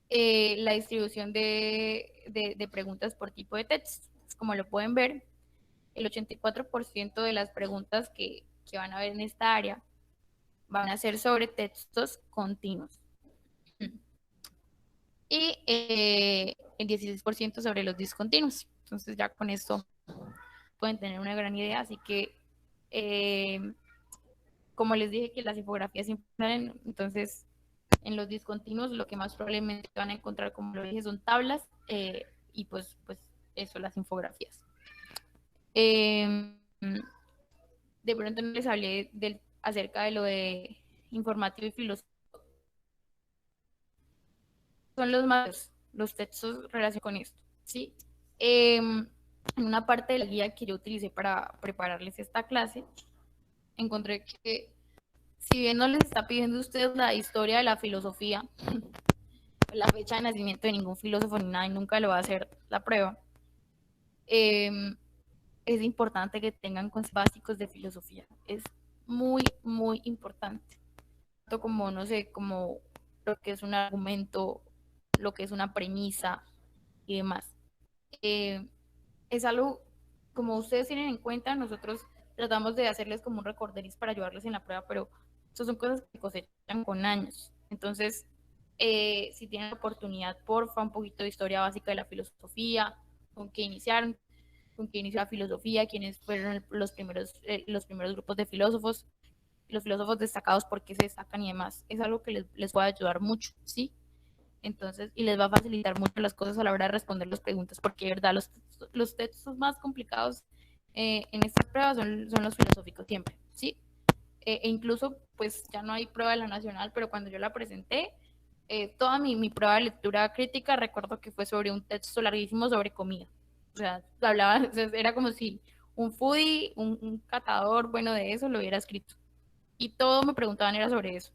la distribución de preguntas por tipo de texto. Como lo pueden ver, el 84% de las preguntas que van a ver en esta área van a ser sobre textos continuos. Y el 16% sobre los discontinuos. Entonces ya con esto pueden tener una gran idea. Así que, como les dije que las infografías siempre, entonces en los discontinuos lo que más probablemente van a encontrar, como lo dije, son tablas y pues eso, las infografías. De pronto no les hablé acerca de lo de informativo y filosófico. Son los textos relacionados con esto, ¿sí? En una parte de la guía que yo utilicé para prepararles esta clase, encontré que si bien no les está pidiendo a ustedes la historia de la filosofía, la fecha de nacimiento de ningún filósofo ni nada, y nunca lo va a hacer la prueba, es importante que tengan conceptos básicos de filosofía. Es muy importante. Tanto como, no sé, como lo que es un argumento, lo que es una premisa y demás. Eh, es algo, como ustedes tienen en cuenta, nosotros tratamos de hacerles como un recorderis para ayudarles en la prueba, pero Estas son cosas que cosechan con años. Entonces, si tienen la oportunidad, porfa, un poquito de historia básica de la filosofía, con qué inició la filosofía, quiénes fueron los primeros grupos de filósofos, los filósofos destacados, por qué se destacan y demás. Es algo que les puede ayudar mucho, ¿sí? Entonces, y les va a facilitar mucho las cosas a la hora de responder las preguntas, porque de verdad los textos más complicados en esta prueba son los filosóficos siempre, ¿sí? E incluso, pues ya no hay prueba de la nacional, pero cuando yo la presenté, toda mi prueba de lectura crítica, recuerdo que fue sobre un texto larguísimo sobre comida. O sea, era como si un foodie, un catador, bueno, de eso lo hubiera escrito. Y todo me preguntaban era sobre eso.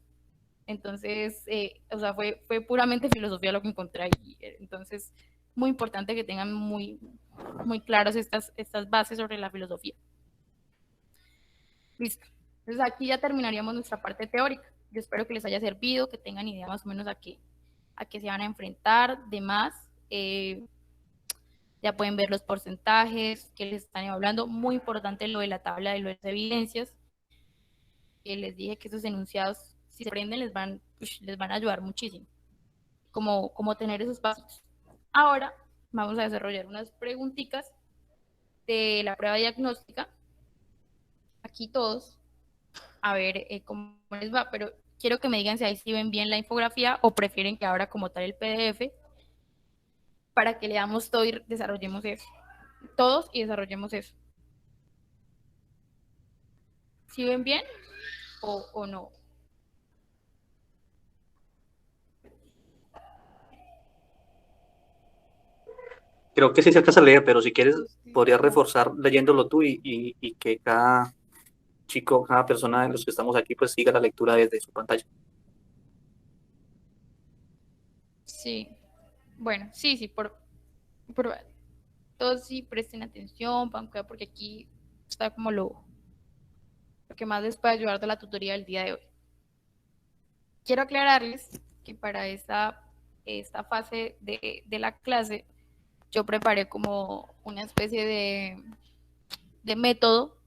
Entonces, o sea, fue puramente filosofía lo que encontré ahí. Entonces, muy importante que tengan muy, muy claras estas bases sobre la filosofía. Listo. Entonces, aquí ya terminaríamos nuestra parte teórica. Yo espero que les haya servido, que tengan idea más o menos a qué se van a enfrentar, demás. Ya pueden ver los porcentajes que les están hablando. Muy importante lo de la tabla de las evidencias. Que les dije que esos enunciados, si se aprenden, les van a ayudar muchísimo. Como tener esos pasos. Ahora vamos a desarrollar unas preguntitas de la prueba diagnóstica. Aquí todos, a ver cómo les va, pero quiero que me digan si ahí sí ven bien la infografía o prefieren que abra como tal el PDF para que leamos todo y desarrollemos eso. Todos y desarrollemos eso. ¿Sí ven bien o no? Creo que sí se alcanza a leer, pero si quieres, podrías reforzar leyéndolo tú y que cada chico, cada persona de los que estamos aquí, pues siga la lectura desde su pantalla. Sí. Bueno, sí, por todos sí presten atención, porque aquí está como lo que más les puede ayudar de la tutoría del día de hoy. Quiero aclararles que para esta fase de la clase yo preparé como una especie de método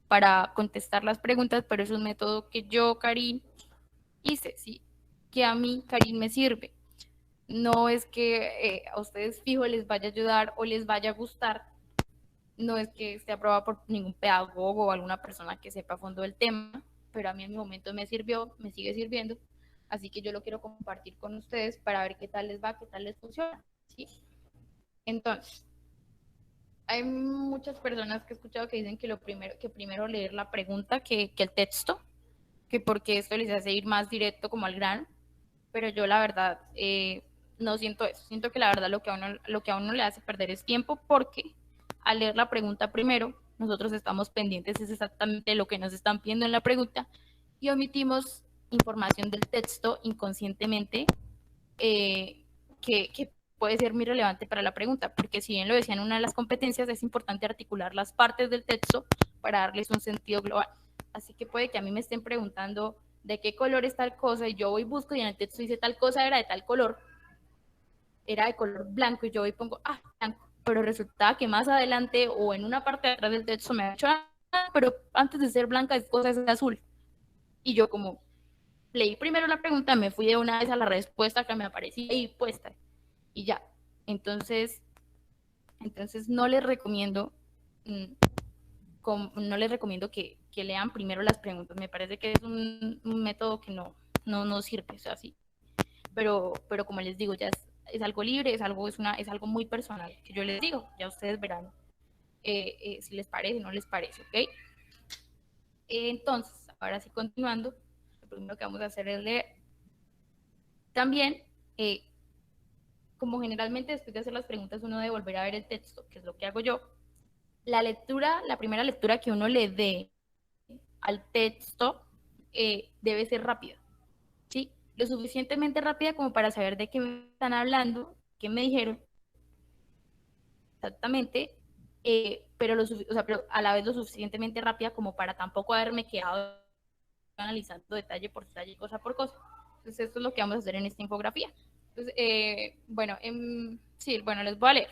para contestar las preguntas, pero es un método que yo, Karin, hice, ¿sí? Que a mí, Karin, me sirve. No es que a ustedes fijo les vaya a ayudar o les vaya a gustar, no es que esté aprobado por ningún pedagogo o alguna persona que sepa a fondo del tema, pero a mí en mi momento me sirvió, me sigue sirviendo, así que yo lo quiero compartir con ustedes para ver qué tal les va, qué tal les funciona, ¿sí? Entonces, hay muchas personas que he escuchado que dicen que primero leer la pregunta que el texto, que porque esto les hace ir más directo como al grano, pero yo la verdad no siento eso. Siento que la verdad lo que a uno le hace perder es tiempo, porque al leer la pregunta primero, nosotros estamos pendientes es exactamente lo que nos están pidiendo en la pregunta y omitimos información del texto inconscientemente que puede ser muy relevante para la pregunta, porque si bien lo decía en una de las competencias, es importante articular las partes del texto para darles un sentido global. Así que puede que a mí me estén preguntando de qué color es tal cosa y yo voy busco y en el texto dice tal cosa era de tal color, era de color blanco y yo voy y pongo, blanco, pero resulta que más adelante o en una parte de atrás del texto me ha dicho, pero antes de ser blanca es cosa es azul. Y yo como leí primero la pregunta, me fui de una vez a la respuesta que me aparecía ahí puesta y ya. Entonces no les recomiendo que lean primero las preguntas. Me parece que es un método que no sirve, o sea, sí. Pero como les digo, ya es algo libre, es algo muy personal, que yo les digo, ya ustedes verán si les parece o no les parece, ¿ok? Entonces, ahora sí continuando, lo primero que vamos a hacer es leer. También, como generalmente después de hacer las preguntas uno debe volver a ver el texto, que es lo que hago yo, la primera lectura que uno le dé al texto debe ser rápida, ¿sí? Lo suficientemente rápida como para saber de qué me están hablando, qué me dijeron exactamente, pero a la vez lo suficientemente rápida como para tampoco haberme quedado analizando detalle por detalle, cosa por cosa. Entonces esto es lo que vamos a hacer en esta infografía. Entonces, les voy a leer.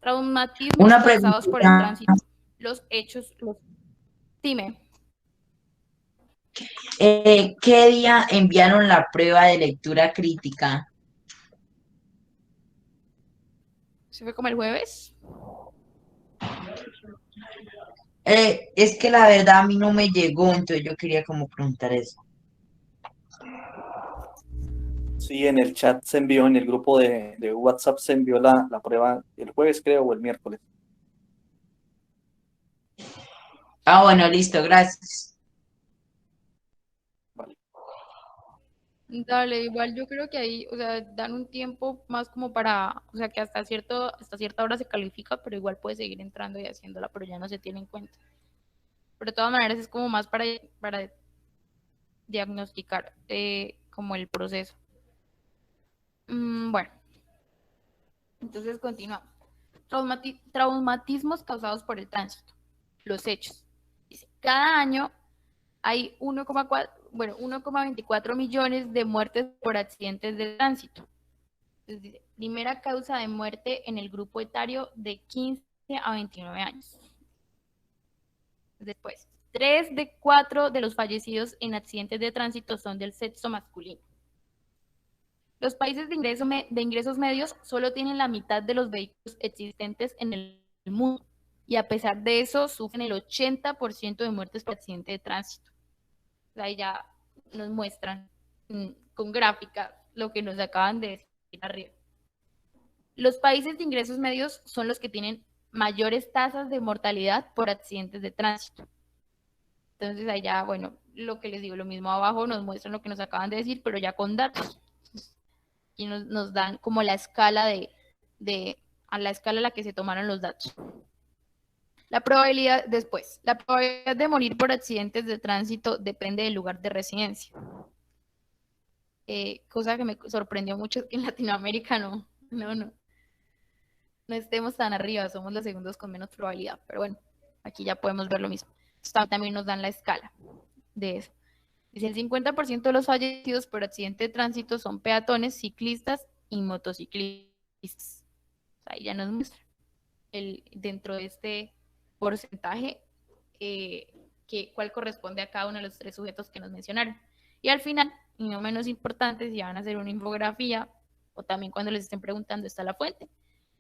Traumatismos Una causados por el pregunta. tránsito. Los hechos, dime. ¿Qué día enviaron la prueba de lectura crítica? ¿Se fue como el jueves? Es que la verdad a mí no me llegó, entonces yo quería como preguntar eso. Sí, en el chat se envió, en el grupo de WhatsApp se envió la prueba el jueves, creo, o el miércoles. Ah, bueno, listo, gracias. Vale. Dale, igual yo creo que ahí, o sea, dan un tiempo más como para, o sea, que hasta cierta hora se califica, pero igual puede seguir entrando y haciéndola, pero ya no se tiene en cuenta. Pero de todas maneras es como más para diagnosticar como el proceso. Bueno, entonces continuamos. Traumatismos causados por el tránsito. Los hechos. Dice, cada año hay 1,24 millones de muertes por accidentes de tránsito. Entonces dice, primera causa de muerte en el grupo etario de 15 a 29 años. Después, 3 de 4 de los fallecidos en accidentes de tránsito son del sexo masculino. Los países de ingresos medios solo tienen la mitad de los vehículos existentes en el mundo y a pesar de eso sufren el 80% de muertes por accidente de tránsito. Ahí ya nos muestran con gráficas lo que nos acaban de decir arriba. Los países de ingresos medios son los que tienen mayores tasas de mortalidad por accidentes de tránsito. Entonces allá, bueno, lo que les digo, lo mismo abajo nos muestran lo que nos acaban de decir, pero ya con datos. Y nos dan como la escala a la escala a la que se tomaron los datos. La probabilidad de morir por accidentes de tránsito depende del lugar de residencia. Cosa que me sorprendió mucho es que en Latinoamérica no estemos tan arriba, somos los segundos con menos probabilidad, pero bueno, aquí ya podemos ver lo mismo. También nos dan la escala de eso. Dice, el 50% de los fallecidos por accidente de tránsito son peatones, ciclistas y motociclistas. Ahí ya nos muestra dentro de este porcentaje cuál corresponde a cada uno de los 3 sujetos que nos mencionaron. Y al final, y no menos importante, si van a hacer una infografía o también cuando les estén preguntando está la fuente.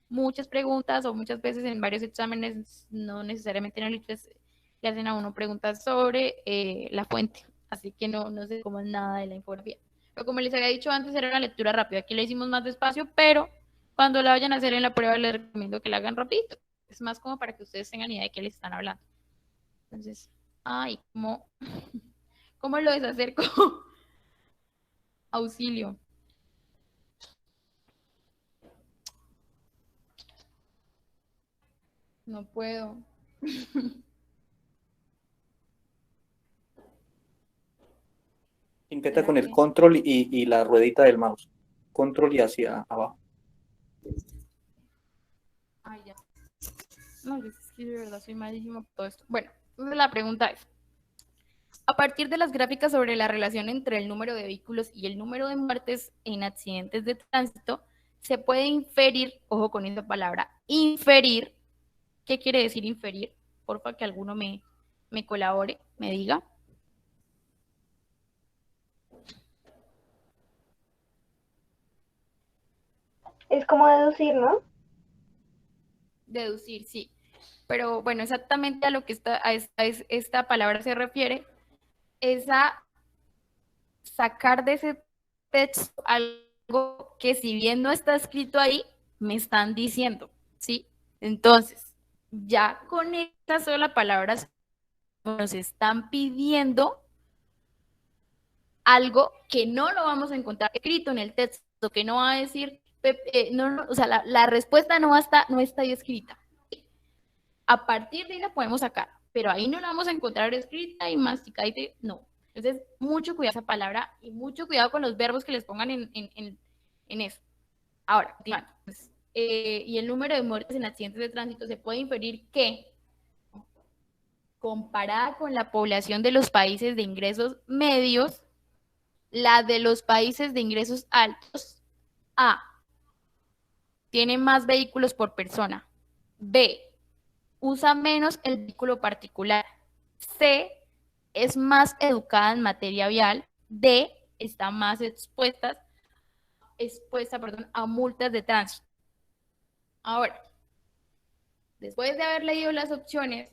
Muchas preguntas o muchas veces en varios exámenes, no necesariamente en el ICFES, le hacen a uno preguntas sobre la fuente. Así que no sé cómo es nada de la infografía. Pero como les había dicho antes, era una lectura rápida. Aquí la hicimos más despacio, pero cuando la vayan a hacer en la prueba, les recomiendo que la hagan rapidito. Es más como para que ustedes tengan idea de qué les están hablando. Entonces, ¿cómo lo desacerco? Auxilio. No puedo. Intenta con el control y la ruedita del mouse. Control y hacia abajo. Ay, ya. No, yo es que de verdad soy malísimo por todo esto. Bueno, entonces la pregunta es, a partir de las gráficas sobre la relación entre el número de vehículos y el número de muertes en accidentes de tránsito, se puede inferir, ojo con esa palabra, inferir. ¿Qué quiere decir inferir? Porfa, que alguno me colabore, me diga. Es como deducir, ¿no? Deducir, sí. Pero bueno, exactamente a lo que esta palabra se refiere es a sacar de ese texto algo que si bien no está escrito ahí, me están diciendo, ¿sí? Entonces, ya con estas sola palabras nos están pidiendo algo que no lo vamos a encontrar escrito en el texto, que no va a decir, o sea, la respuesta no está ahí escrita. A partir de ahí la podemos sacar, pero ahí no la vamos a encontrar escrita y masticadita, no. Entonces, mucho cuidado esa palabra y mucho cuidado con los verbos que les pongan en eso. Ahora, pues, y el número de muertes en accidentes de tránsito se puede inferir que, comparada con la población de los países de ingresos medios, la de los países de ingresos altos, A, tiene más vehículos por persona, B, usa menos el vehículo particular, C, es más educada en materia vial, D, está más expuesta, a multas de tránsito. Ahora, después de haber leído las opciones,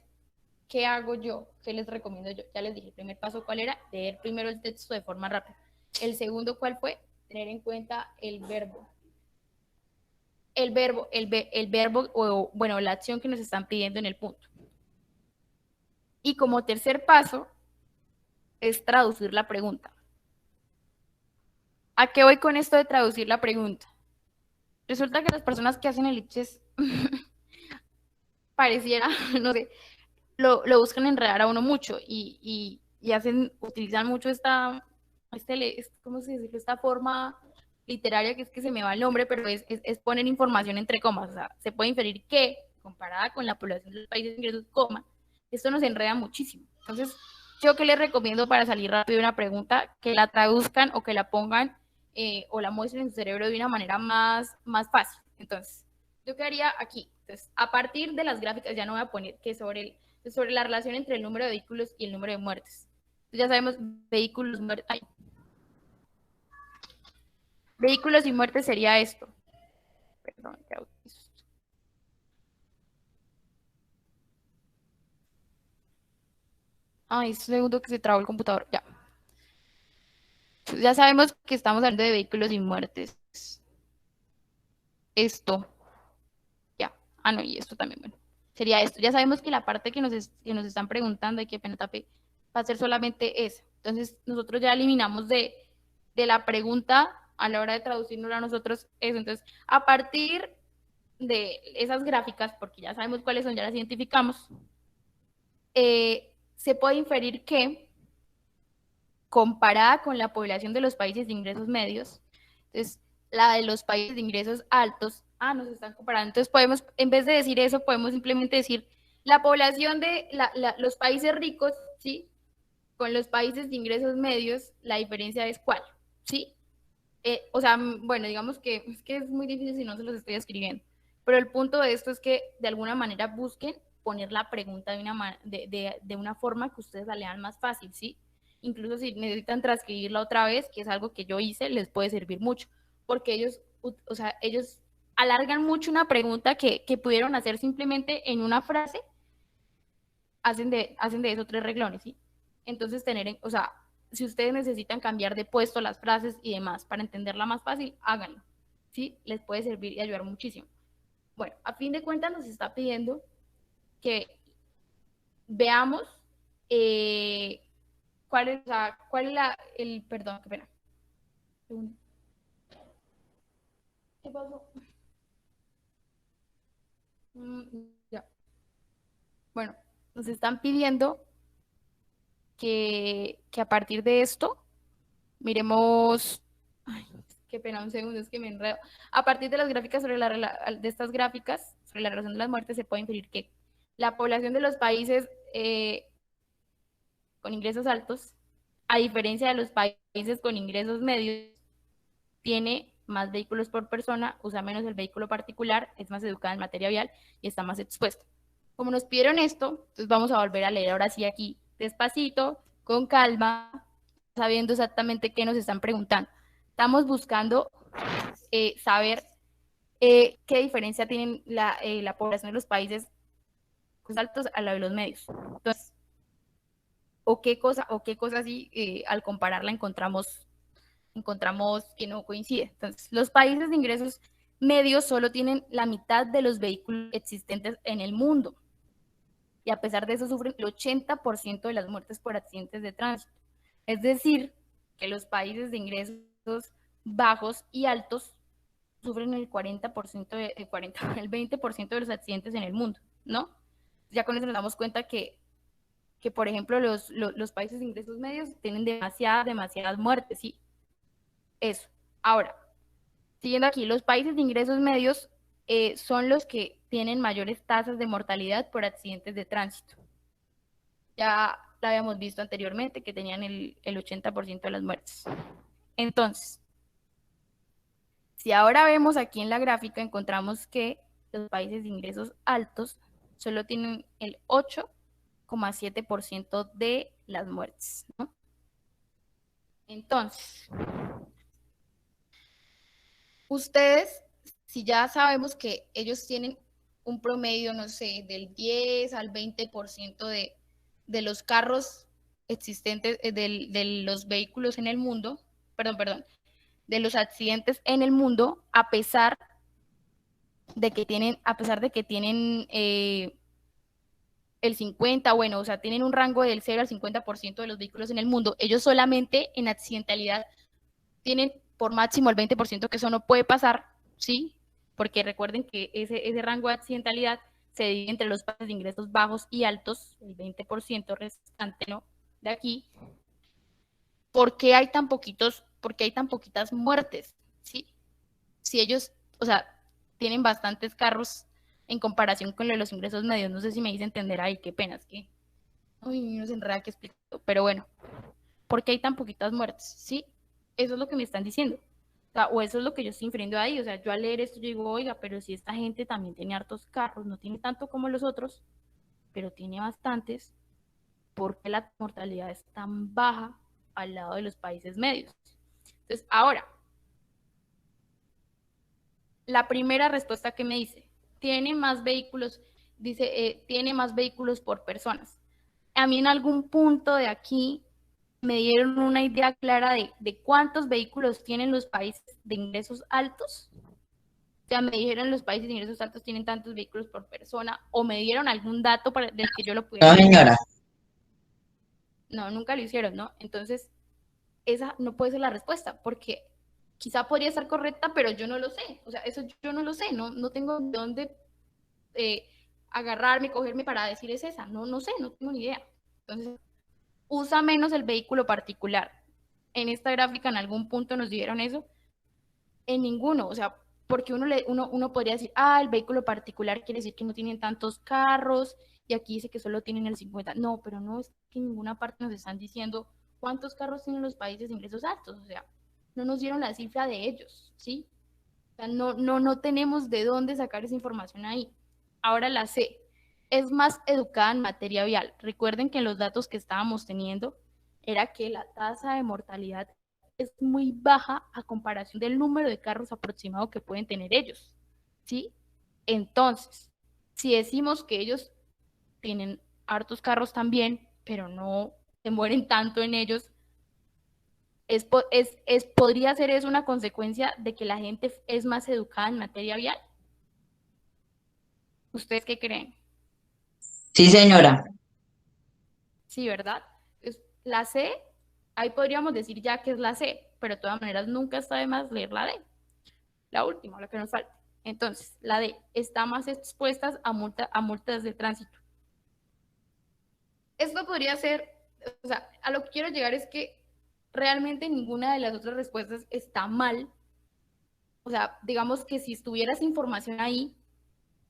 ¿qué hago yo? ¿Qué les recomiendo yo? Ya les dije, el primer paso, ¿cuál era? Leer primero el texto de forma rápida. El segundo, ¿cuál fue? Tener en cuenta el verbo. El verbo o, bueno, la acción que nos están pidiendo en el punto. Y como tercer paso, es traducir la pregunta. ¿A qué voy con esto de traducir la pregunta? Resulta que las personas que hacen el ICFES pareciera, no sé, lo buscan enredar a uno mucho y utilizan mucho ¿cómo se dice? Esta forma literaria que es que se me va el nombre, pero es poner información entre comas. O sea, se puede inferir que, comparada con la población de los países de ingresos, esto nos enreda muchísimo. Entonces, ¿yo qué les recomiendo para salir rápido de una pregunta? Que la traduzcan o que la pongan o la muestren en su cerebro de una manera más fácil. Entonces, ¿yo qué haría aquí? Entonces, a partir de las gráficas, ya no voy a poner que sobre la relación entre el número de vehículos y el número de muertes. Entonces, ya sabemos, vehículos y muertes sería esto. Perdón, ay, es un segundo que se trabó el computador. Ya. Entonces, ya sabemos que estamos hablando de vehículos y muertes. Esto. Ya. Ah, no, y esto también, bueno. Sería esto. Ya sabemos que la parte que nos están preguntando, y que pena tape, va a ser solamente esa. Entonces, nosotros ya eliminamos de la pregunta a la hora de traducirnos a nosotros eso. Entonces, a partir de esas gráficas, porque ya sabemos cuáles son, ya las identificamos, se puede inferir que, comparada con la población de los países de ingresos medios, entonces, la de los países de ingresos altos, nos están comparando. Entonces, podemos, en vez de decir eso, podemos simplemente decir la población de los países ricos, ¿sí? Con los países de ingresos medios, la diferencia es ¿cuál? ¿Sí? O sea, bueno, digamos que es muy difícil si no se los estoy escribiendo, pero el punto de esto es que de alguna manera busquen poner la pregunta de una forma que ustedes la lean más fácil, ¿sí? Incluso si necesitan transcribirla otra vez, que es algo que yo hice, les puede servir mucho, porque ellos alargan mucho una pregunta que pudieron hacer simplemente en una frase, hacen de eso 3 renglones, ¿sí? Entonces, si ustedes necesitan cambiar de puesto las frases y demás para entenderla más fácil, háganlo, ¿sí? Les puede servir y ayudar muchísimo. Bueno, a fin de cuentas nos está pidiendo que veamos cuál es perdón, qué pena. ¿Qué pasó? Ya. Bueno, nos están pidiendo que a partir de esto miremos, ay, qué pena, un segundo, es que me enredo. A partir de las gráficas de estas gráficas sobre la relación de las muertes se puede inferir que la población de los países con ingresos altos, a diferencia de los países con ingresos medios, tiene más vehículos por persona, usa menos el vehículo particular, es más educada en materia vial y está más expuesta. Como nos pidieron esto, entonces vamos a volver a leer ahora sí aquí, despacito, con calma, sabiendo exactamente qué nos están preguntando. Estamos buscando saber qué diferencia tienen la población de los países altos a la de los medios. Entonces, o qué cosa así al compararla encontramos que no coincide. Entonces, los países de ingresos medios solo tienen la mitad de los vehículos existentes en el mundo. Y a pesar de eso sufren el 80% de las muertes por accidentes de tránsito. Es decir, que los países de ingresos bajos y altos sufren el 40%, el 20% de los accidentes en el mundo, ¿no? Ya con eso nos damos cuenta que por ejemplo, los países de ingresos medios tienen demasiadas muertes, ¿sí? Eso. Ahora, siguiendo aquí, los países de ingresos medios son los que tienen mayores tasas de mortalidad por accidentes de tránsito. Ya la habíamos visto anteriormente, que tenían el 80% de las muertes. Entonces, si ahora vemos aquí en la gráfica, encontramos que los países de ingresos altos solo tienen el 8 0,7% de las muertes, ¿no? Entonces, ustedes, si ya sabemos que ellos tienen un promedio, no sé, del 10 al 20% de los carros existentes, de los vehículos en el mundo, perdón, de los accidentes en el mundo, a pesar de que tienen el 50, bueno, o sea, tienen un rango del 0 al 50% de los vehículos en el mundo, ellos solamente en accidentalidad tienen por máximo el 20%, que eso no puede pasar, ¿sí? Porque recuerden que ese rango de accidentalidad se divide entre los países de ingresos bajos y altos, el 20% restante, ¿no? De aquí. ¿Por qué hay tan poquitas muertes? ¿Sí? Si ellos, o sea, tienen bastantes carros en comparación con los ingresos medios, no sé si me hice entender ahí, qué pena, es que, uy, no se enreda que explico, pero bueno, ¿por qué hay tan poquitas muertes? ¿Sí? Eso es lo que me están diciendo. O eso es lo que yo estoy infiriendo ahí. O sea, yo al leer esto, yo digo, oiga, pero si esta gente también tiene hartos carros, no tiene tanto como los otros, pero tiene bastantes, ¿por qué la mortalidad es tan baja al lado de los países medios? Entonces, ahora, la primera respuesta que me dice, tiene más vehículos, dice, tiene más vehículos por personas. A mí en algún punto de aquí me dieron una idea clara de cuántos vehículos tienen los países de ingresos altos. O sea, me dijeron los países de ingresos altos tienen tantos vehículos por persona, o me dieron algún dato del que yo lo pudiera. No, señora. No, nunca lo hicieron, ¿no? Entonces, esa no puede ser la respuesta, porque quizá podría estar correcta, pero yo no lo sé. O sea, eso yo no lo sé, no tengo de dónde agarrarme, cogerme para decir es esa. No sé, no tengo ni idea. Entonces, usa menos el vehículo particular. En esta gráfica en algún punto nos dieron eso. En ninguno, o sea, porque uno podría decir, el vehículo particular quiere decir que no tienen tantos carros, y aquí dice que solo tienen el 50. No, pero no, es que en ninguna parte nos están diciendo cuántos carros tienen los países de ingresos altos, o sea, no nos dieron la cifra de ellos, ¿sí? O sea, no tenemos de dónde sacar esa información ahí. Ahora la C, es más educada en materia vial. Recuerden que en los datos que estábamos teniendo era que la tasa de mortalidad es muy baja a comparación del número de carros aproximado que pueden tener ellos, ¿sí? Entonces, si decimos que ellos tienen hartos carros también, pero no se mueren tanto en ellos, ¿podría ser eso una consecuencia de que la gente es más educada en materia vial? ¿Ustedes qué creen? Sí, señora. Sí, ¿verdad? La C, ahí podríamos decir ya que es la C, pero de todas maneras nunca está de más leer la D. La última, la que nos falta. Entonces, la D, está más expuestas a multas de tránsito. Esto podría ser, o sea, a lo que quiero llegar es que realmente ninguna de las otras respuestas está mal. O sea, digamos que si estuviera esa información ahí,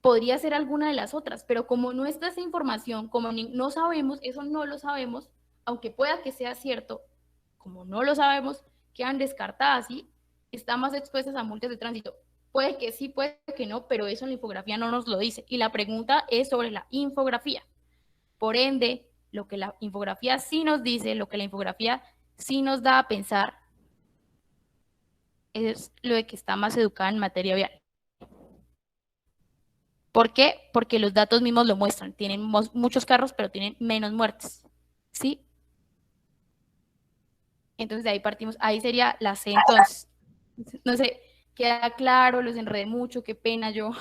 podría ser alguna de las otras, pero como no está esa información, como no sabemos, eso no lo sabemos, aunque pueda que sea cierto, como no lo sabemos, quedan descartadas, ¿sí? Están más expuestas a multas de tránsito. Puede que sí, puede que no, pero eso en la infografía no nos lo dice. Y la pregunta es sobre la infografía. Por ende, lo que la infografía sí nos dice, lo que la infografía sí nos da a pensar, es lo de que está más educada en materia vial. ¿Por qué? Porque los datos mismos lo muestran. Tienen muchos carros, pero tienen menos muertes. ¿Sí? Entonces de ahí partimos. Ahí sería la C. Entonces, no sé, queda claro, los enredé mucho, qué pena yo.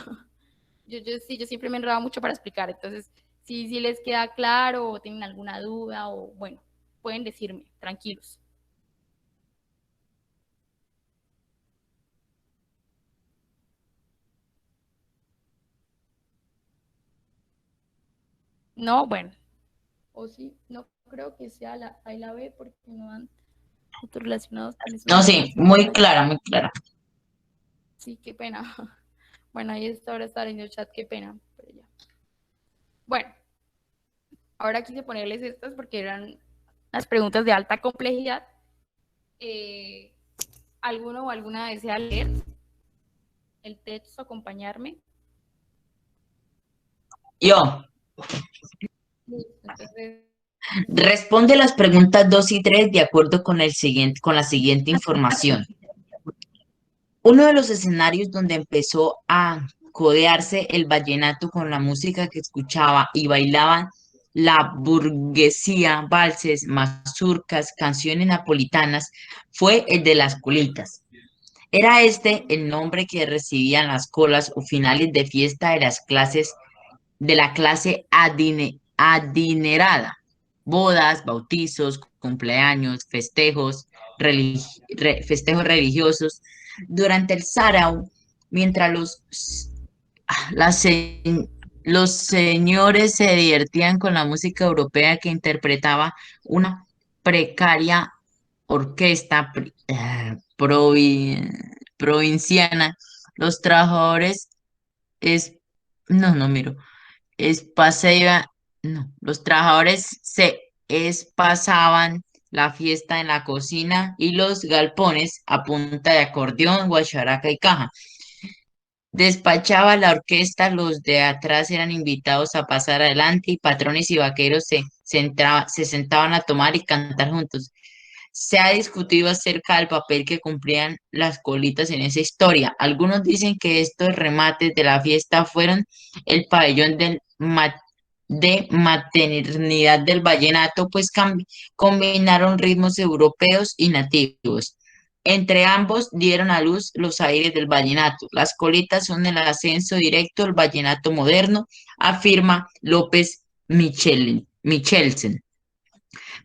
Yo siempre me enredaba mucho para explicar. Entonces, si les queda claro o tienen alguna duda o bueno, pueden decirme, tranquilos. No, bueno. O sí, no creo que sea la A y la B porque no han otros relacionados con eso. No, sí, muy clara, muy clara. Sí, qué pena. Bueno, ahí está ahora está en el chat, qué pena. Pero ya. Bueno, ahora quise ponerles estas porque eran las preguntas de alta complejidad. ¿Alguno o alguna desea leer el texto, acompañarme? Yo. Listo, entonces, Responde las preguntas 2 y 3 de acuerdo con con la siguiente información. Uno de los escenarios donde empezó a codearse el vallenato con la música que escuchaba y bailaban la burguesía, valses, mazurcas, canciones napolitanas, fue el de las colitas. Era este el nombre que recibían las colas o finales de fiesta de las clases de la clase adinerada. Bodas, bautizos, cumpleaños, festejos religiosos. Durante el sarao, mientras las se- los señores se divertían con la música europea que interpretaba una precaria orquesta provinciana, los trabajadores es, no, no miro, no, los trabajadores se pasaban la fiesta en la cocina y los galpones a punta de acordeón, guacharaca y caja. Despachaba la orquesta, los de atrás eran invitados a pasar adelante y patrones y vaqueros se sentaban a tomar y cantar juntos. Se ha discutido acerca del papel que cumplían las colitas en esa historia. Algunos dicen que estos remates de la fiesta fueron el pabellón de maternidad del vallenato, pues combinaron ritmos europeos y nativos. Entre ambos dieron a luz los aires del vallenato. Las colitas son el ascenso directo al vallenato moderno, afirma López Michelsen.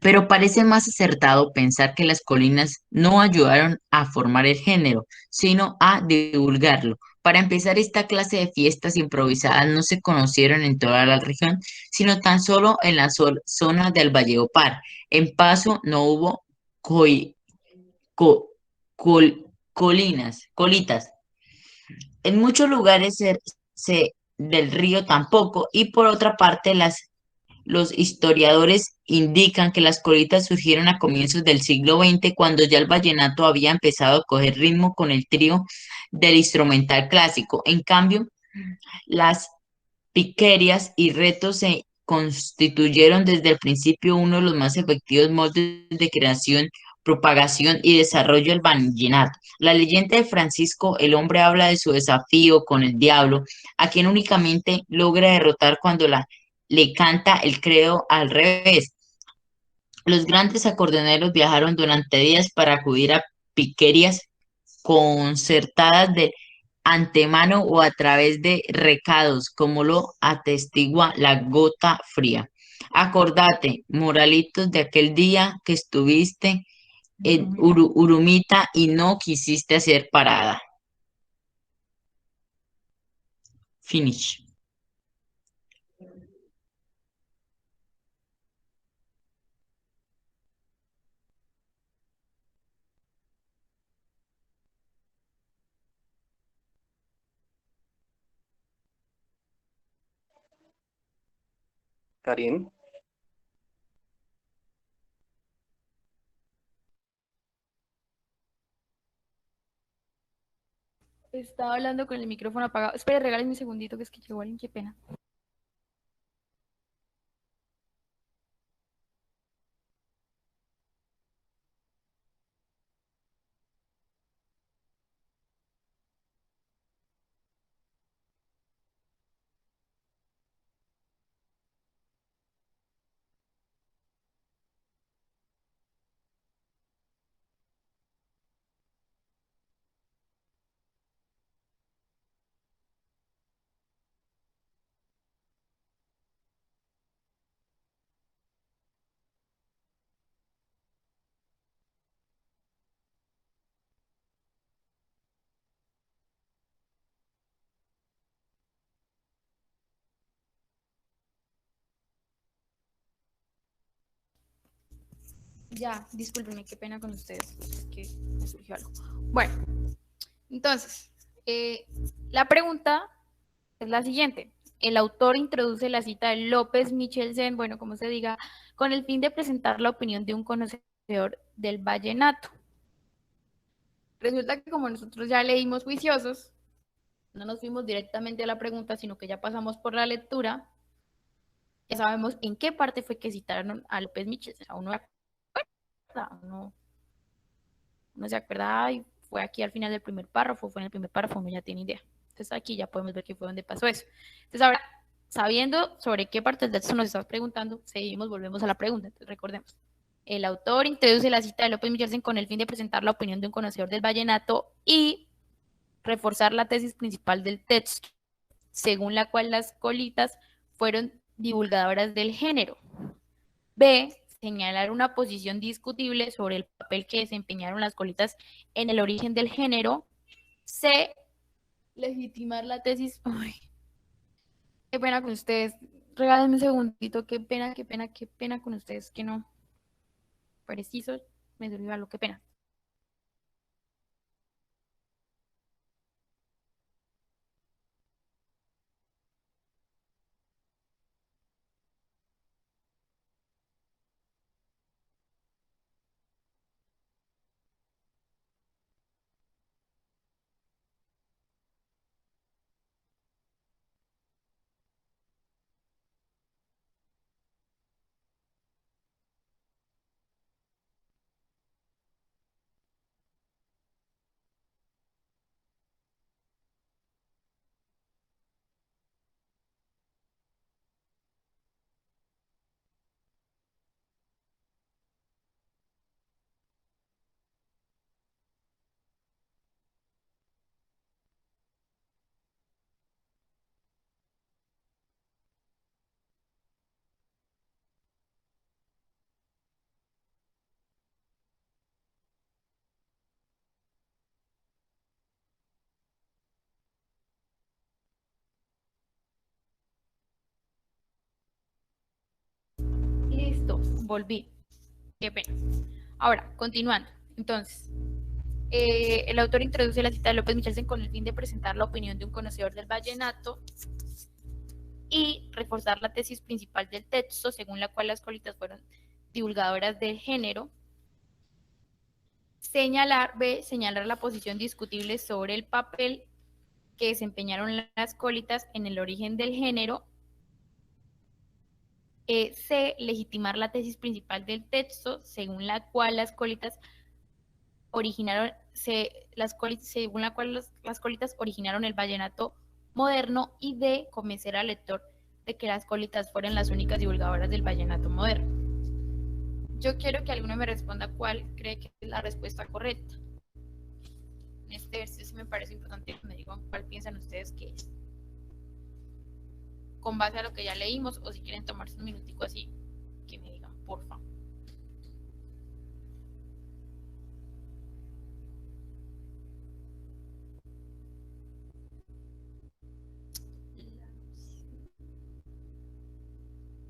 Pero parece más acertado pensar que las colinas no ayudaron a formar el género, sino a divulgarlo. Para empezar, esta clase de fiestas improvisadas no se conocieron en toda la región, sino tan solo en la zona del Valledupar. En Paso no hubo coi- co- colitas. En muchos lugares del río tampoco, y por otra parte, los historiadores indican que las colitas surgieron a comienzos del siglo XX, cuando ya el vallenato había empezado a coger ritmo con el trío del instrumental clásico. En cambio, las piquerías y retos se constituyeron desde el principio uno de los más efectivos moldes de creación, propagación y desarrollo del vallenato. La leyenda de Francisco el Hombre habla de su desafío con el diablo, a quien únicamente logra derrotar cuando le canta el credo al revés. Los grandes acordeoneros viajaron durante días para acudir a piquerías concertadas de antemano o a través de recados, como lo atestigua la gota fría. Acordate, moralitos, de aquel día que estuviste en Urumita y no quisiste hacer parada. Finish. Karim, estaba hablando con el micrófono apagado. Espere, regáleme un segundito que es que llegó alguien, qué pena. Ya, discúlpenme, qué pena con ustedes, es que me surgió algo. Bueno, entonces, la pregunta es la siguiente. El autor introduce la cita de López Michelsen, bueno, como se diga, con el fin de presentar la opinión de un conocedor del vallenato. Resulta que como nosotros ya leímos juiciosos, no nos fuimos directamente a la pregunta, sino que ya pasamos por la lectura, ya sabemos en qué parte fue que citaron a López Michelsen. Uno se acuerda, uno se acuerda, ay, fue aquí al final del primer párrafo, fue en el primer párrafo, uno ya tiene idea. Entonces aquí ya podemos ver que fue donde pasó eso. Entonces ahora, sabiendo sobre qué parte del texto nos estás preguntando, seguimos, volvemos a la pregunta. Entonces recordemos, el autor introduce la cita de López Michelsen con el fin de presentar la opinión de un conocedor del vallenato y reforzar la tesis principal del texto, según la cual las colitas fueron divulgadoras del género. B, señalar una posición discutible sobre el papel que desempeñaron las colitas en el origen del género. C, legitimar la tesis. Ay, qué pena con ustedes. Regálenme un segundito. Qué pena con ustedes. Que no. Preciso. Me dolió algo. Qué pena. Listo. Volví. Qué pena. Ahora, continuando. Entonces, el autor introduce la cita de López Michelsen con el fin de presentar la opinión de un conocedor del vallenato y reforzar la tesis principal del texto, según la cual las colitas fueron divulgadoras del género. Señalar la posición discutible sobre el papel que desempeñaron las colitas en el origen del género. C, legitimar la tesis principal del texto, según la cual las colitas originaron, según la cual las colitas originaron el vallenato moderno. Y D, convencer al lector de que las colitas fueron las únicas divulgadoras del vallenato moderno. Yo quiero que alguno me responda cuál cree que es la respuesta correcta. En este ejercicio me parece importante que me digan cuál piensan ustedes que es. Con base a lo que ya leímos, o si quieren tomarse un minutico así, que me digan, por favor.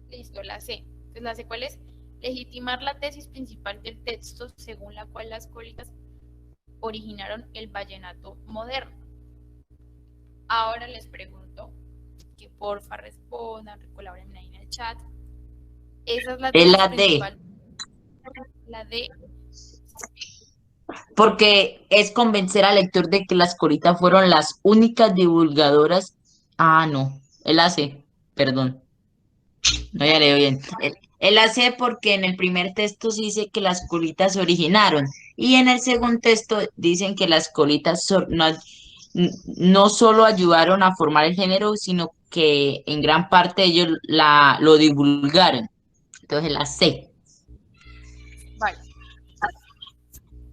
Listo, la C. Entonces, la C, ¿cuál es? Legitimar la tesis principal del texto, según la cual las colitas originaron el vallenato moderno. Ahora les pregunto que porfa respondan, colaboren ahí en el chat. Esa es la tesis principal. La D. Porque es convencer al lector de que las colitas fueron las únicas divulgadoras. Ah, no, él hace, perdón, no ya leo bien. Él hace porque en el primer texto sí dice que las colitas se originaron y en el segundo texto dicen que las colitas no solo ayudaron a formar el género, sino que en gran parte ellos lo divulgaron. Entonces la C. Vale.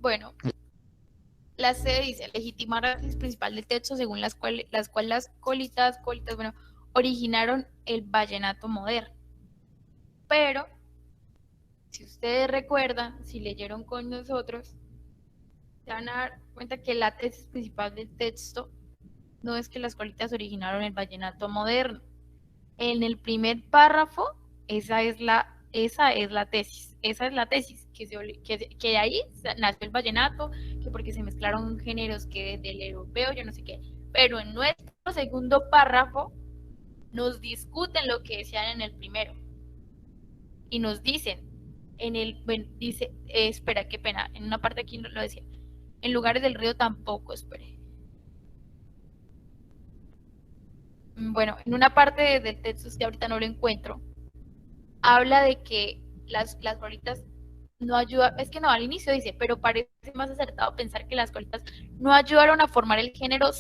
Bueno, la C dice legitimar la tesis principal del texto, según las cuales las colitas, bueno, originaron el vallenato moderno. Pero, si ustedes recuerdan, si leyeron con nosotros, se van a dar cuenta que la tesis principal del texto no es que las colitas originaron el vallenato moderno. En el primer párrafo, esa es la tesis, que de ahí nació el vallenato, que porque se mezclaron géneros que del europeo, yo no sé qué, pero en nuestro segundo párrafo nos discuten lo que decían en el primero y nos dicen espera, qué pena, en una parte aquí lo decía, en lugares del río tampoco, espere. Bueno, en una parte del texto que ahorita no lo encuentro, habla de que las colitas no ayudan, es que no, al inicio dice, pero parece más acertado pensar que las colitas no ayudaron a formar el género,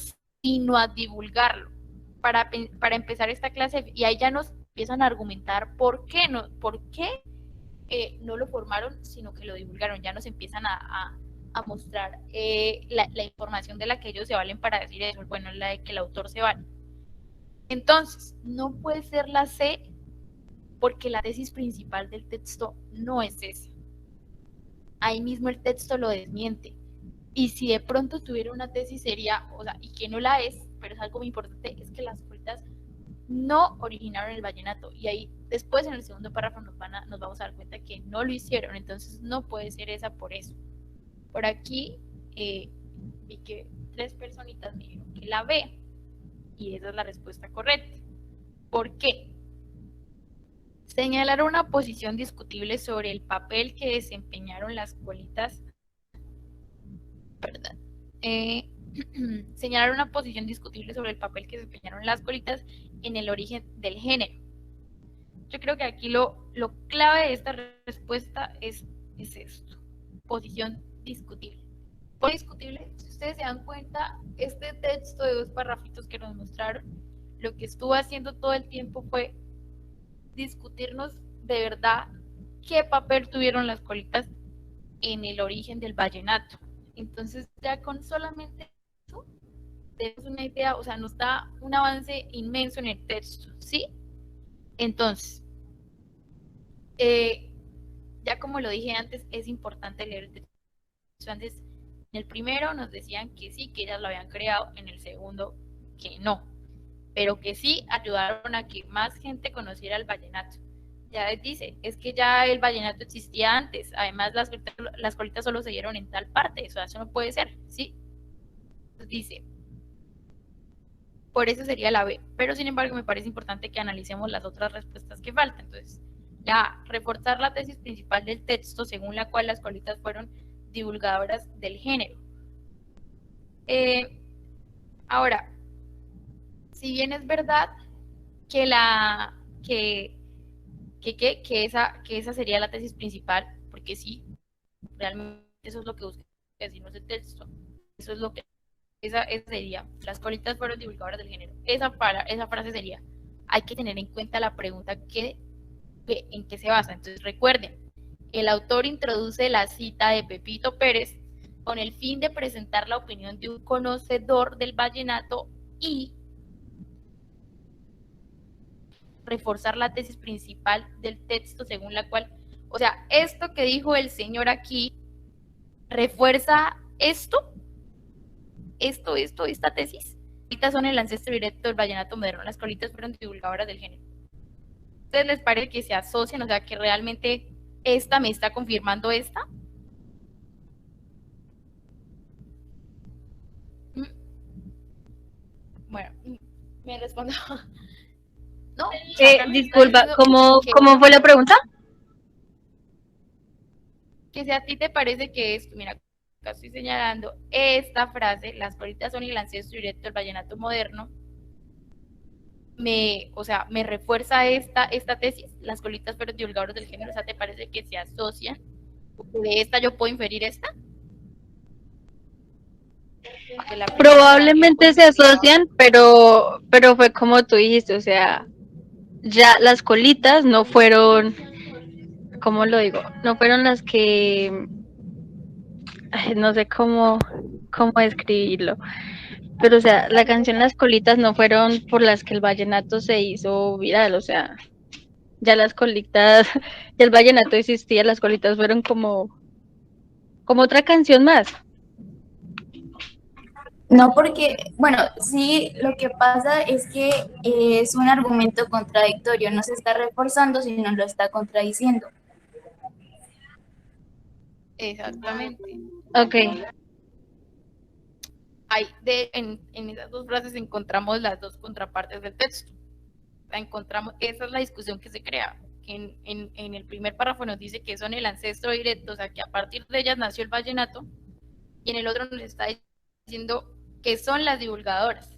sino a divulgarlo. Para empezar esta clase, y ahí ya nos empiezan a argumentar por qué no lo formaron, sino que lo divulgaron. Ya nos empiezan a mostrar la información de la que ellos se valen para decir eso, bueno, la de que el autor se vale. Entonces, no puede ser la C, porque la tesis principal del texto no es esa. Ahí mismo el texto lo desmiente. Y si de pronto tuviera una tesis sería, o sea, y que no la es, pero es algo muy importante, es que las colitas no originaron el vallenato. Y ahí después en el segundo párrafo nos vamos a dar cuenta que no lo hicieron. Entonces no puede ser esa por eso. Por aquí vi que 3 personitas me dijeron que la B. Y esa es la respuesta correcta. ¿Por qué? Señalar una posición discutible sobre el papel que desempeñaron las colitas. Perdón. Señalar una posición discutible sobre el papel que desempeñaron las colitas en el origen del género. Yo creo que aquí lo clave de esta respuesta es esto. Posición discutible. Por discutible, si ustedes se dan cuenta, este texto de 2 parrafitos que nos mostraron, lo que estuvo haciendo todo el tiempo fue discutirnos de verdad qué papel tuvieron las colitas en el origen del vallenato. Entonces ya con solamente eso tenemos una idea, o sea, nos da un avance inmenso en el texto, ¿sí? Entonces, ya como lo dije antes, es importante leer el texto. Antes, en el primero nos decían que sí, que ellas lo habían creado, en el segundo que no, pero que sí ayudaron a que más gente conociera el vallenato. Ya les dice, es que ya el vallenato existía antes, además las colitas solo se dieron en tal parte, eso no puede ser, ¿sí? Entonces dice, por eso sería la B, pero sin embargo me parece importante que analicemos las otras respuestas que faltan. Entonces, ya, reforzar la tesis principal del texto según la cual las colitas fueron divulgadoras del género. Ahora, si bien es verdad que esa sería la tesis principal, porque sí, realmente eso es lo que busca decirnos el texto, eso es lo que esa sería, las colitas fueron divulgadoras del género. Esa frase sería, hay que tener en cuenta la pregunta en qué se basa. Entonces recuerden, el autor introduce la cita de Pepito Pérez con el fin de presentar la opinión de un conocedor del vallenato y reforzar la tesis principal del texto según la cual, o sea, esto que dijo el señor aquí refuerza esta tesis. Estas son el ancestro directo del vallenato moderno, las colitas fueron divulgadoras del género. ¿Ustedes les parece que se asocian, o sea, que realmente esta me está confirmando esta? Bueno, me respondo. ¿No? Disculpa, ¿cómo fue la pregunta? Que si a ti te parece que esto, mira, acá estoy señalando esta frase, las colitas son el ancestro directo del vallenato moderno, me refuerza esta tesis, las colitas fueron divulgadoras del género, o sea, ¿te parece que se asocian? ¿De esta yo puedo inferir esta? Probablemente se asocian, pero fue como tú dijiste, o sea, ya las colitas no fueron, ¿cómo lo digo? No fueron las que, no sé cómo describirlo, pero o sea, la canción Las Colitas no fueron por las que el vallenato se hizo viral, o sea, ya las colitas, ya el vallenato existía, las colitas fueron como otra canción más. No, porque, bueno, sí, lo que pasa es que es un argumento contradictorio, no se está reforzando, sino lo está contradiciendo. Exactamente. Ok. En esas 2 frases encontramos las 2 contrapartes del texto. Esa es la discusión que se crea. En el primer párrafo nos dice que son el ancestro directo, o sea, que a partir de ellas nació el vallenato, y en el otro nos está diciendo que son las divulgadoras,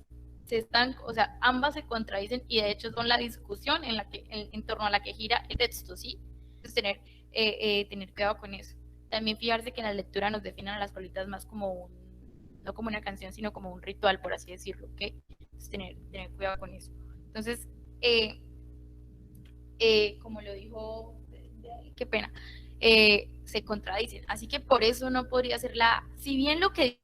o sea, ambas se contradicen y de hecho son la discusión en torno a la que gira el texto, ¿sí? Entonces tener cuidado con eso. También fijarse que en la lectura nos definan a las colitas más como no como una canción, sino como un ritual, por así decirlo, ¿ok? Entonces tener cuidado con eso. Entonces, como lo dijo, qué pena, se contradicen. Así que por eso no podría ser si bien lo que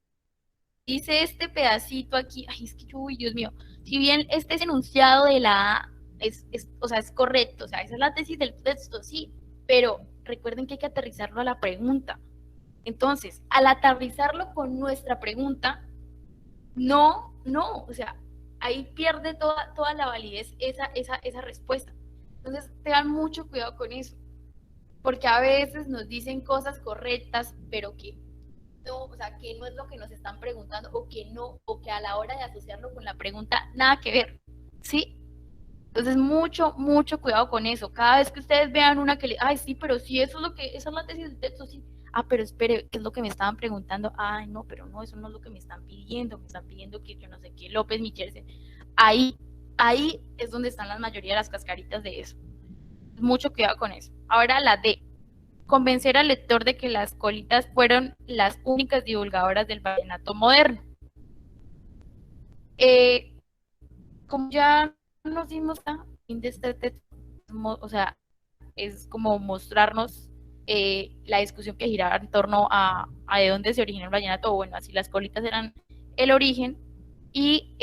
dice este pedacito aquí, ay, es que uy, Dios mío, si bien este es enunciado de la A, o sea, es correcto, o sea, esa es la tesis del texto, sí, pero recuerden que hay que aterrizarlo a la pregunta. Entonces, al aterrizarlo con nuestra pregunta, no, o sea, ahí pierde toda la validez esa respuesta. Entonces, tengan mucho cuidado con eso, porque a veces nos dicen cosas correctas, pero que no, o sea, que no es lo que nos están preguntando, o que a la hora de asociarlo con la pregunta, nada que ver, ¿sí? Entonces, mucho cuidado con eso. Cada vez que ustedes vean una ay, sí, pero sí, esa es la tesis del texto, sí. Ah, pero espere, ¿qué es lo que me estaban preguntando? Ay, no, pero no, eso no es lo que me están pidiendo que yo no sé qué, López Michel. Ahí es donde están la mayoría de las cascaritas de eso. Mucho cuidado con eso. Ahora la D. Convencer al lector de que las colitas fueron las únicas divulgadoras del vallenato moderno. Como ya nos dimos a fin de este texto, o sea, es como mostrarnos la discusión que giraba en torno a de dónde se originó el vallenato, o bueno, así las colitas eran el origen, y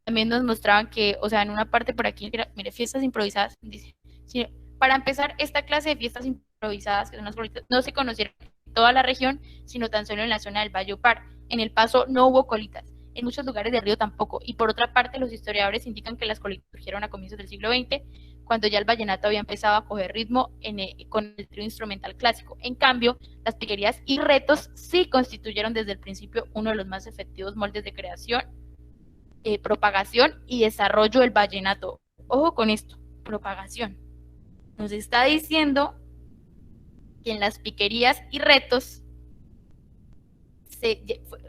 también nos mostraban que, o sea, en una parte por aquí, mire, fiestas improvisadas, dice, sí, para empezar, esta clase de fiestas improvisadas, que son las colitas, no se conocieron en toda la región, sino tan solo en la zona del Valledupar. En el Paso no hubo colitas, en muchos lugares del río tampoco, y por otra parte, los historiadores indican que las colitas surgieron a comienzos del siglo XX, cuando ya el vallenato había empezado a coger ritmo con el trío instrumental clásico. En cambio, las piquerías y retos sí constituyeron desde el principio uno de los más efectivos moldes de creación, propagación y desarrollo del vallenato. Ojo con esto, propagación. Nos está diciendo que en las piquerías y retos,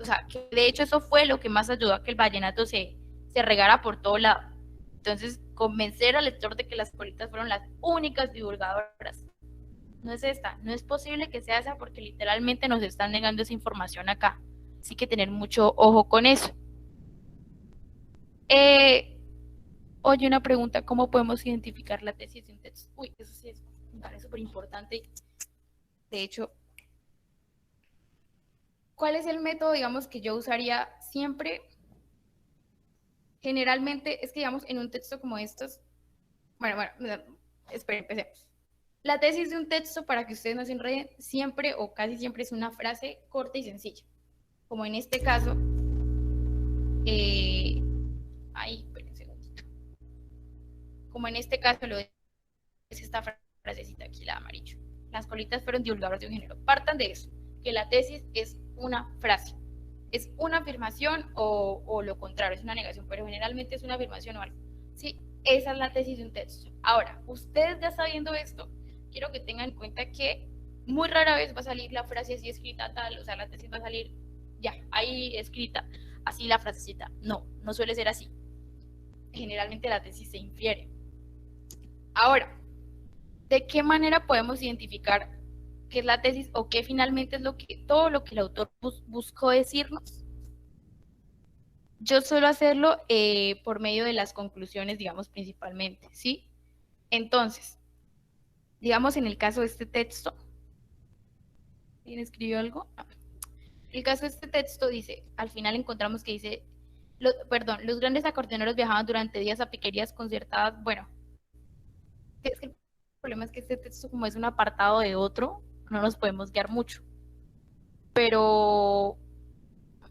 o sea, que de hecho eso fue lo que más ayudó a que el vallenato se regara por todo lado. Entonces, convencer al lector de que las colitas fueron las únicas divulgadoras. No es esta, no es posible que sea esa porque literalmente nos están negando esa información acá. Así que tener mucho ojo con eso. Oye, una pregunta, ¿cómo podemos identificar la tesis de un texto? Uy, eso sí me parece súper importante. De hecho, ¿cuál es el método, digamos, que yo usaría siempre? Generalmente, es que, digamos, en un texto como estos, bueno, esperen, empecemos. La tesis de un texto, para que ustedes no se enreden, siempre o casi siempre es una frase corta y sencilla. Como en este caso, esperen un segundito. Como en este caso lo es esta frasecita aquí, la de amarillo. Las colitas fueron divulgadoras de un género. Partan de eso, que la tesis es una frase. Es una afirmación o lo contrario, es una negación, pero generalmente es una afirmación o algo. Sí, esa es la tesis de un texto. Ahora, ustedes ya sabiendo esto, quiero que tengan en cuenta que muy rara vez va a salir la frase así escrita tal, o sea, la tesis va a salir ya, ahí escrita, así la frasecita. No suele ser así. Generalmente la tesis se infiere. Ahora, ¿de qué manera podemos identificar qué es la tesis o qué finalmente es todo lo que el autor buscó decirnos? Yo suelo hacerlo por medio de las conclusiones, digamos, principalmente, ¿sí? Entonces, digamos, en el caso de este texto, ¿quién escribió algo? No. El caso de este texto dice, al final encontramos que dice, los grandes acordeoneros viajaban durante días a piquerías concertadas. Bueno, es que el problema es que este texto, como es un apartado de otro, no nos podemos guiar mucho. Pero,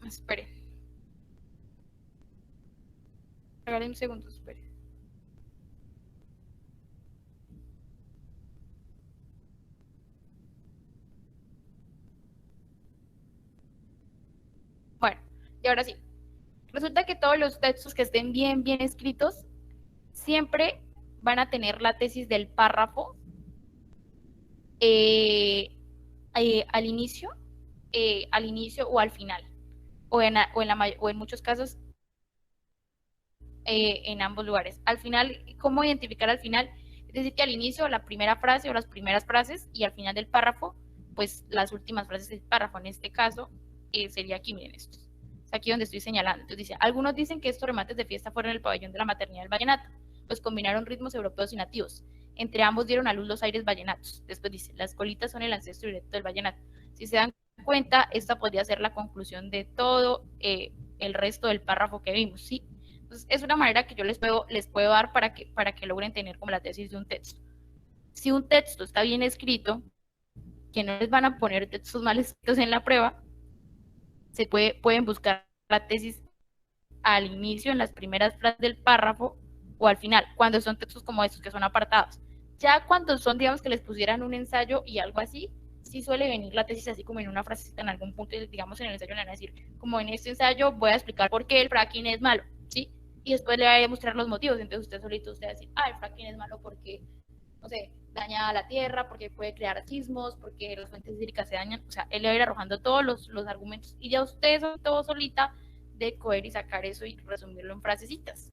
espere. Regálame un segundo, espere. Bueno, y ahora sí. Resulta que todos los textos que estén bien escritos siempre van a tener la tesis del párrafo al inicio o al final, o en muchos casos en ambos lugares. Al final, ¿cómo identificar al final? Es decir, que al inicio la primera frase o las primeras frases y al final del párrafo, pues las últimas frases del párrafo. En este caso, sería aquí, miren esto. Es aquí donde estoy señalando. Entonces dice, algunos dicen que estos remates de fiesta fueron el pabellón de la maternidad del vallenato, pues combinaron ritmos europeos y nativos. Entre ambos dieron a luz los aires vallenatos. Después dice, las colitas son el ancestro directo del vallenato. Si se dan cuenta, esta podría ser la conclusión de todo el resto del párrafo que vimos, ¿sí? Entonces, es una manera que yo les puedo dar para que logren tener como la tesis de un texto. Si un texto está bien escrito, que no les van a poner textos mal escritos en la prueba, pueden buscar la tesis al inicio, en las primeras frases del párrafo, o al final, cuando son textos como estos, que son apartados. Ya cuando son, digamos, que les pusieran un ensayo y algo así, sí suele venir la tesis así como en una frasecita en algún punto, digamos en el ensayo le van a decir, como en este ensayo voy a explicar por qué el fracking es malo, ¿sí? Y después le voy a mostrar los motivos, entonces usted solito va a decir, el fracking es malo porque, no sé, daña la tierra, porque puede crear sismos, porque las fuentes hídricas se dañan, o sea, él le va a ir arrojando todos los argumentos, y ya usted todo solita de coger y sacar eso y resumirlo en frasecitas.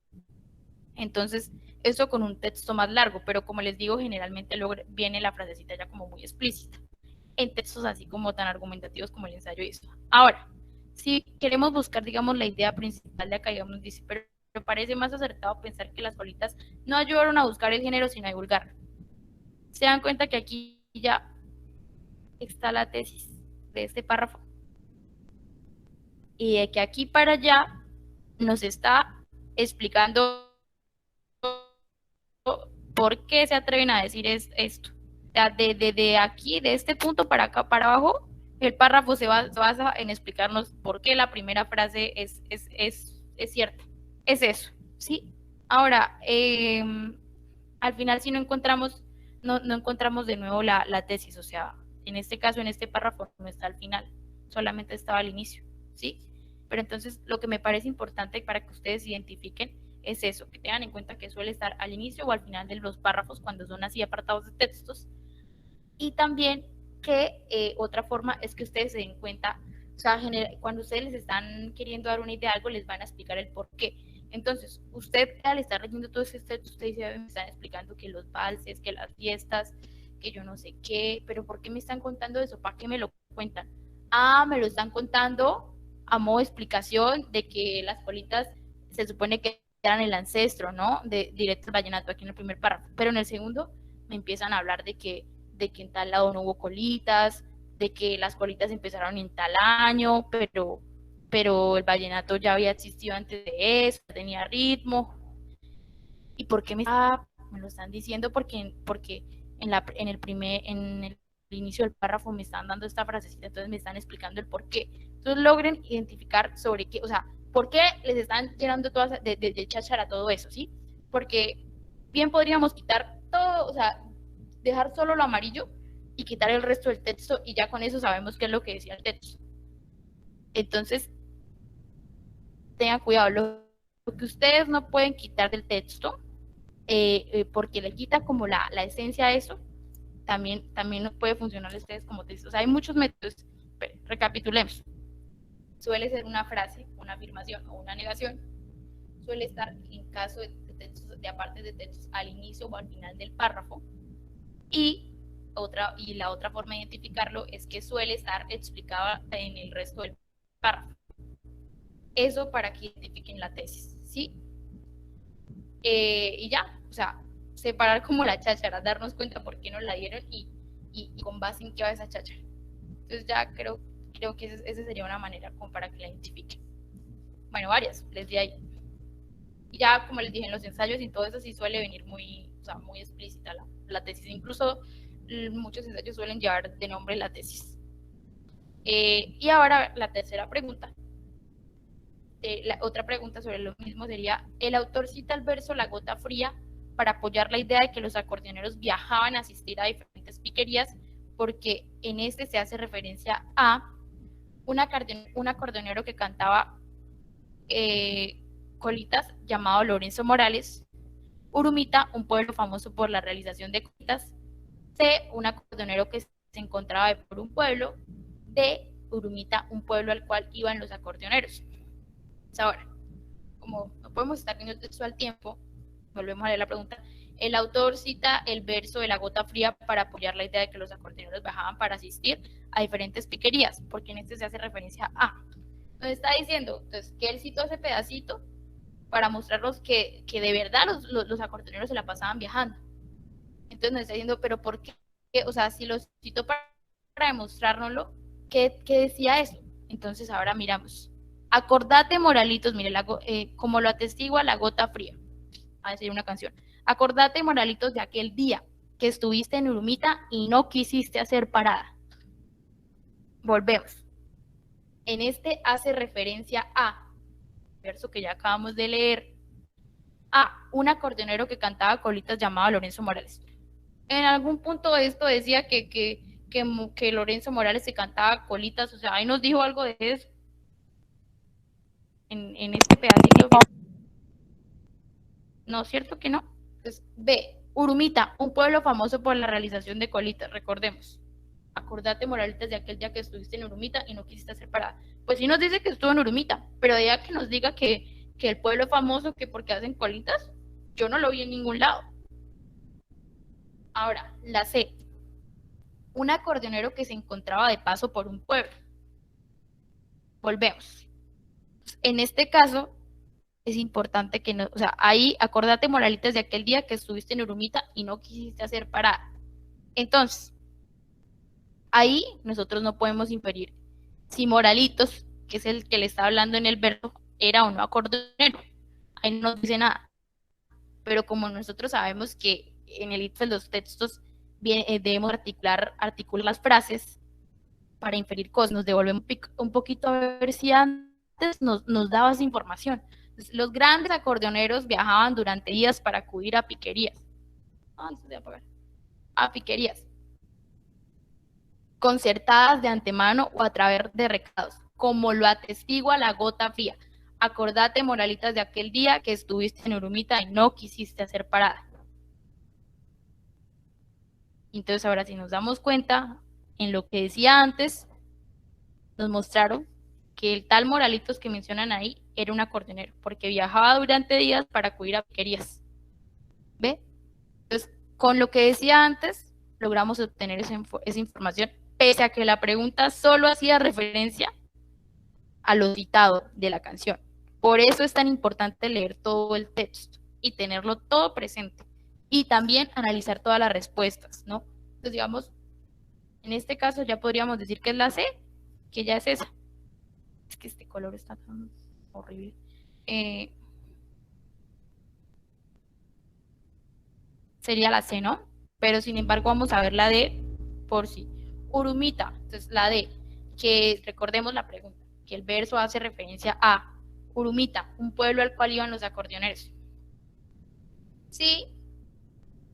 Entonces, eso con un texto más largo, pero como les digo, generalmente luego viene la frasecita ya como muy explícita, en textos así como tan argumentativos como el ensayo y esto. Ahora, si queremos buscar, digamos, la idea principal de acá, digamos, dice, pero me parece más acertado pensar que las colitas no ayudaron a buscar el género, sino a divulgarlo. Se dan cuenta que aquí ya está la tesis de este párrafo, y de que aquí para allá nos está explicando por qué se atreven a decir esto. O sea, de aquí, de este punto para acá, para abajo, el párrafo se basa en explicarnos por qué la primera frase es cierta. Es eso, ¿sí? Ahora, al final si no encontramos de nuevo la tesis, o sea, en este caso, en este párrafo no está al final, solamente estaba al inicio, ¿sí? Pero entonces lo que me parece importante para que ustedes identifiquen es eso, que tengan en cuenta que suele estar al inicio o al final de los párrafos cuando son así apartados de textos. Y también que otra forma es que ustedes se den cuenta, o sea, cuando ustedes les están queriendo dar una idea de algo, les van a explicar el por qué. Entonces, usted al estar leyendo todo ese texto, usted dice, me están explicando que los valses, que las fiestas, que yo no sé qué, pero ¿por qué me están contando eso? ¿Para qué me lo cuentan? Me lo están contando a modo de explicación de que las colitas se supone que eran el ancestro, ¿no? Directo al vallenato, aquí en el primer párrafo. Pero en el segundo me empiezan a hablar de que en tal lado no hubo colitas, de que las colitas empezaron en tal año, pero el vallenato ya había existido antes de eso, tenía ritmo. ¿Y por qué me lo están diciendo? Porque en el inicio del párrafo me están dando esta frasecita, entonces me están explicando el por qué. Entonces logren identificar sobre qué, o sea, por qué les están llenando todas de cháchara todo eso, ¿sí? Porque bien podríamos quitar todo, o sea, dejar solo lo amarillo y quitar el resto del texto y ya con eso sabemos qué es lo que decía el texto. Entonces, tengan cuidado, lo que ustedes no pueden quitar del texto, porque le quita como la esencia a eso, también no puede funcionar a ustedes como texto. O sea, hay muchos métodos, pero recapitulemos. Suele ser una frase, una afirmación o una negación. Suele estar en caso de textos, de aparte de textos, al inicio o al final del párrafo. Y la otra forma de identificarlo es que suele estar explicado en el resto del párrafo. Eso para que identifiquen la tesis, ¿sí? Y ya, o sea, separar como la cháchara, darnos cuenta por qué nos la dieron y con base en qué va esa cháchara. Entonces ya creo que esa sería una manera como para que la identifiquen. Bueno, varias, les di ahí. Y ya, como les dije, en los ensayos y todo eso sí suele venir muy explícita la tesis. Incluso muchos ensayos suelen llevar de nombre la tesis. Y ahora la tercera pregunta. La otra pregunta sobre lo mismo sería, el autor cita el verso La gota fría para apoyar la idea de que los acordeoneros viajaban a asistir a diferentes piquerías, porque en este se hace referencia a un acordeonero que cantaba colitas llamado Lorenzo Morales. Urumita, un pueblo famoso por la realización de colitas. C, un acordeonero que se encontraba por un pueblo. D, Urumita, un pueblo al cual iban los acordeoneros. Ahora, como no podemos estar viendo el texto al tiempo. Volvemos a leer la pregunta. El autor cita el verso de la gota fría para apoyar la idea de que los acordeoneros viajaban para asistir a diferentes piquerías, porque en este se hace referencia a. Nos está diciendo, entonces, que él citó ese pedacito para mostrarnos que de verdad los acordeoneros se la pasaban viajando. Entonces nos está diciendo, pero ¿por qué? O sea, si lo citó para demostrárnoslo, ¿qué decía eso? Entonces ahora miramos. Acordate, moralitos, mire, como lo atestigua la gota fría. A decir una canción. Acordate, moralitos, de aquel día que estuviste en Urumita y no quisiste hacer parada. Volvemos. En este hace referencia a, verso que ya acabamos de leer, a un acordeonero que cantaba colitas llamado Lorenzo Morales. En algún punto esto decía que Lorenzo Morales se cantaba colitas, o sea, ahí nos dijo algo de eso. En este pedacito. No, ¿cierto que no? Entonces, B. Urumita, un pueblo famoso por la realización de colitas, recordemos. Acordate, moralitas, de aquel día que estuviste en Urumita y no quisiste hacer parada. Pues sí nos dice que estuvo en Urumita, pero de que nos diga que el pueblo es famoso, que porque hacen colitas, yo no lo vi en ningún lado. Ahora, la C. Un acordeonero que se encontraba de paso por un pueblo. Volvemos. En este caso, es importante que no, o sea, ahí acordate, moralitas, de aquel día que estuviste en Urumita y no quisiste hacer parada. Entonces, ahí nosotros no podemos inferir si Moralitos, que es el que le está hablando en el verso, era o no acordeonero. Ahí no nos dice nada. Pero como nosotros sabemos que en el ITFES los textos debemos articular las frases para inferir cosas, nos devolvemos un poquito a ver si antes nos daba esa información. Los grandes acordeoneros viajaban durante días para acudir a piquerías. A piquerías. Concertadas de antemano o a través de recados, como lo atestigua la gota fría. Acordate, moralitas, de aquel día que estuviste en Urumita y no quisiste hacer parada. Entonces ahora si nos damos cuenta, en lo que decía antes, nos mostraron que el tal Moralitos que mencionan ahí era un acordeonero, porque viajaba durante días para acudir a piquerías. ¿Ve? Entonces, con lo que decía antes, logramos obtener esa información, pese a que la pregunta solo hacía referencia a lo citado de la canción. Por eso es tan importante leer todo el texto y tenerlo todo presente. Y también analizar todas las respuestas, ¿no? Entonces, digamos, en este caso ya podríamos decir que es la C, que ya es esa. Es que este color está tan horrible. Sería la C, ¿no? Pero sin embargo vamos a ver la D por sí. Urumita, entonces la D, que recordemos la pregunta, que el verso hace referencia a Urumita, un pueblo al cual iban los acordeoneros. Sí,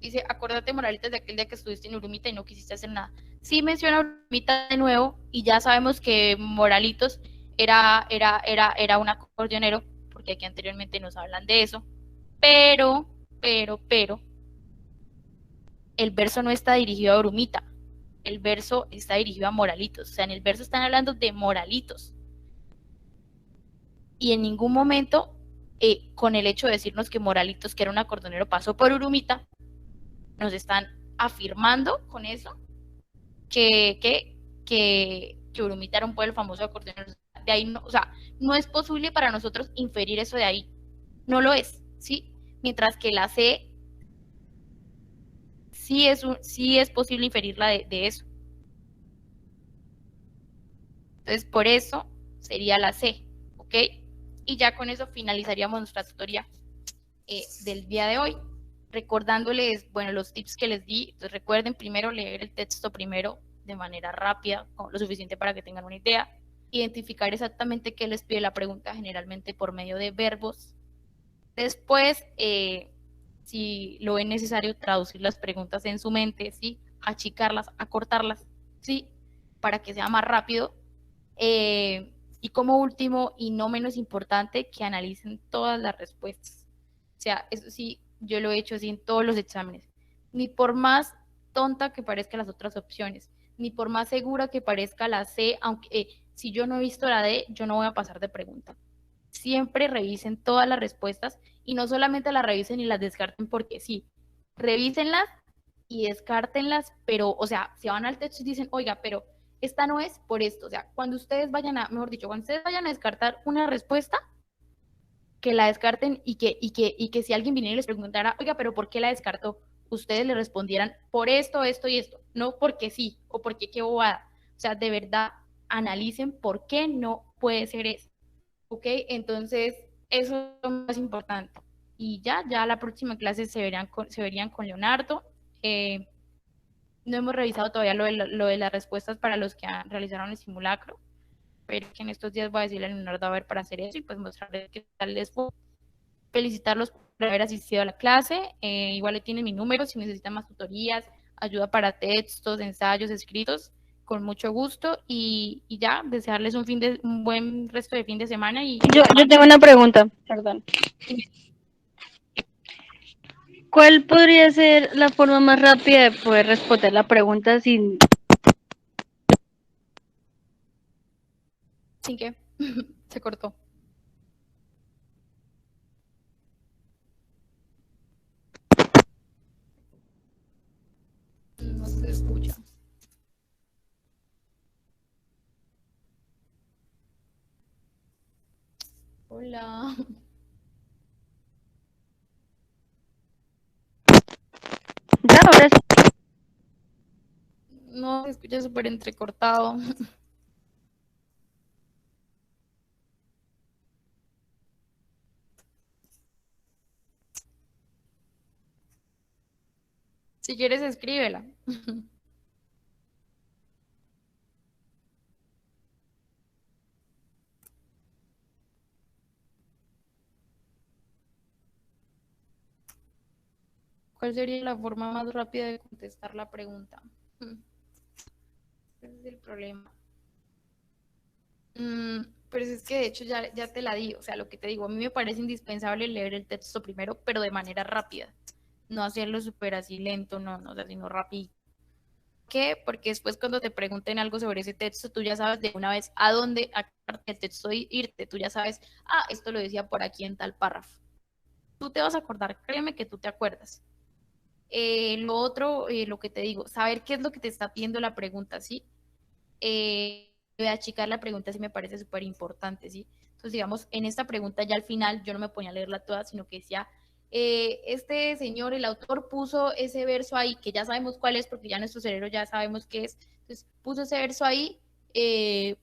dice, acordate, moralitas, de aquel día que estuviste en Urumita y no quisiste hacer nada. Sí menciona Urumita de nuevo y ya sabemos que Moralitos era un acordeonero, porque aquí anteriormente nos hablan de eso, pero, el verso no está dirigido a Urumita, el verso está dirigido a Moralitos, o sea, en el verso están hablando de Moralitos. Y en ningún momento, con el hecho de decirnos que Moralitos, que era un acordeonero, pasó por Urumita, nos están afirmando con eso que Urumita era un pueblo famoso de acordeoneros. De ahí no, o sea, no es posible para nosotros inferir eso de ahí. No lo es, ¿sí? Mientras que la C sí es posible inferirla de eso. Entonces, por eso sería la C, ¿ok? Y ya con eso finalizaríamos nuestra tutoría del día de hoy. Recordándoles, bueno, los tips que les di. Entonces, recuerden primero leer el texto primero de manera rápida, lo suficiente para que tengan una idea. Identificar exactamente qué les pide la pregunta, generalmente por medio de verbos. Después, si lo es necesario, traducir las preguntas en su mente, ¿sí? Achicarlas, acortarlas, ¿sí? Para que sea más rápido. Y como último, y no menos importante, que analicen todas las respuestas. O sea, eso sí, yo lo he hecho así en todos los exámenes. Ni por más tonta que parezcan las otras opciones, ni por más segura que parezca la C, aunque si yo no he visto la D, yo no voy a pasar de pregunta. siempre revisen todas las respuestas y no solamente las revisen y las descarten porque sí, revísenlas y descártenlas, pero, o sea, si van al texto y dicen, oiga, pero esta no es por esto, o sea, cuando ustedes vayan a, mejor dicho, cuando ustedes vayan a descartar una respuesta, que la descarten y que si alguien viniera y les preguntara, oiga, pero ¿por qué la descartó? Ustedes le respondieran por esto, esto y esto, no porque sí o porque qué bobada. O sea, de verdad, analicen por qué no puede ser eso. ¿Ok? Entonces, eso es lo más importante. Y ya la próxima clase se verían con Leonardo. No hemos revisado todavía lo de las respuestas para los que realizaron el simulacro, pero que en estos días voy a decirle a Leonardo a ver para hacer eso y pues mostrarles qué tal les fue. Felicitarlos por haber asistido a la clase. Igual le tienen mi número si necesitan más tutorías, ayuda para textos, ensayos, escritos, con mucho gusto. Y ya, desearles un buen resto de fin de semana. Yo tengo una pregunta, perdón. ¿Cuál podría ser la forma más rápida de poder responder la pregunta sin... ¿Sin qué? Se cortó. No se escucha. Hola. Ya, ahora sí. No, se escucha súper entrecortado. Si quieres, escríbela. ¿Cuál sería la forma más rápida de contestar la pregunta? Ese es el problema. Pero es que de hecho ya te la di, o sea, lo que te digo, a mí me parece indispensable leer el texto primero, pero de manera rápida, no hacerlo súper así lento, no, o sea, sino rápido. ¿Qué? Porque después cuando te pregunten algo sobre ese texto, tú ya sabes de una vez a dónde el texto irte, tú ya sabes, esto lo decía por aquí en tal párrafo. Tú te vas a acordar, créeme que tú te acuerdas. Lo otro, lo que te digo, saber qué es lo que te está pidiendo la pregunta, ¿sí? De achicar la pregunta sí me parece súper importante, ¿sí? Entonces, digamos, en esta pregunta ya al final yo no me ponía a leerla toda, sino que decía, este señor, el autor puso ese verso ahí, que ya sabemos cuál es, porque ya nuestro cerebro ya sabemos qué es, entonces puso ese verso ahí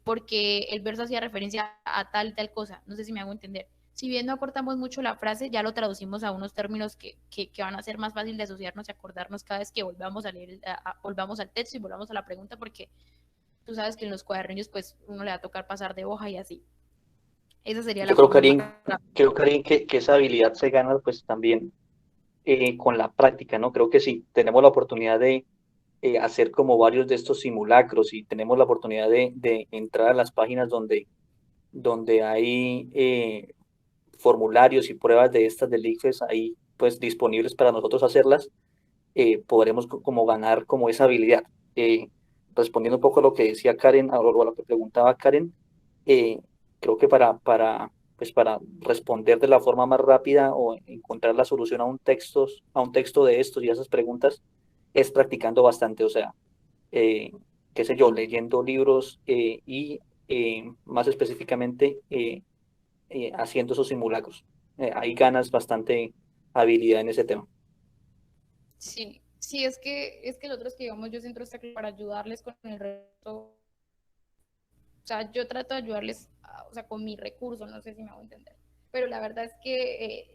porque el verso hacía referencia a tal y tal cosa, no sé si me hago entender. Si bien no acortamos mucho la frase, ya lo traducimos a unos términos que van a ser más fácil de asociarnos y acordarnos cada vez que volvamos a leer, volvamos al texto y volvamos a la pregunta, porque tú sabes que en los cuadernillos pues uno le va a tocar pasar de hoja y así. Esa sería la Yo creo, forma Karim, más rápida. que esa habilidad se gana pues también con la práctica, ¿no? Creo que si tenemos la oportunidad de hacer como varios de estos simulacros y tenemos la oportunidad de entrar a las páginas donde hay formularios y pruebas de estas del ICFES ahí pues disponibles para nosotros hacerlas, podremos como ganar como esa habilidad. Respondiendo un poco a lo que decía Karen, o a lo que preguntaba Karen, eh, creo que pues para responder de la forma más rápida o encontrar la solución a un texto de estos y esas preguntas, es practicando bastante, o sea, qué sé yo, leyendo libros y más específicamente haciendo esos simulacros. Ahí ganas bastante habilidad en ese tema. Sí, sí, es que lo otro es que, digamos, yo siento esta clase para ayudarles con el resto, o sea, yo trato de ayudarles, o sea, con mi recurso, no sé si me hago entender, pero la verdad es que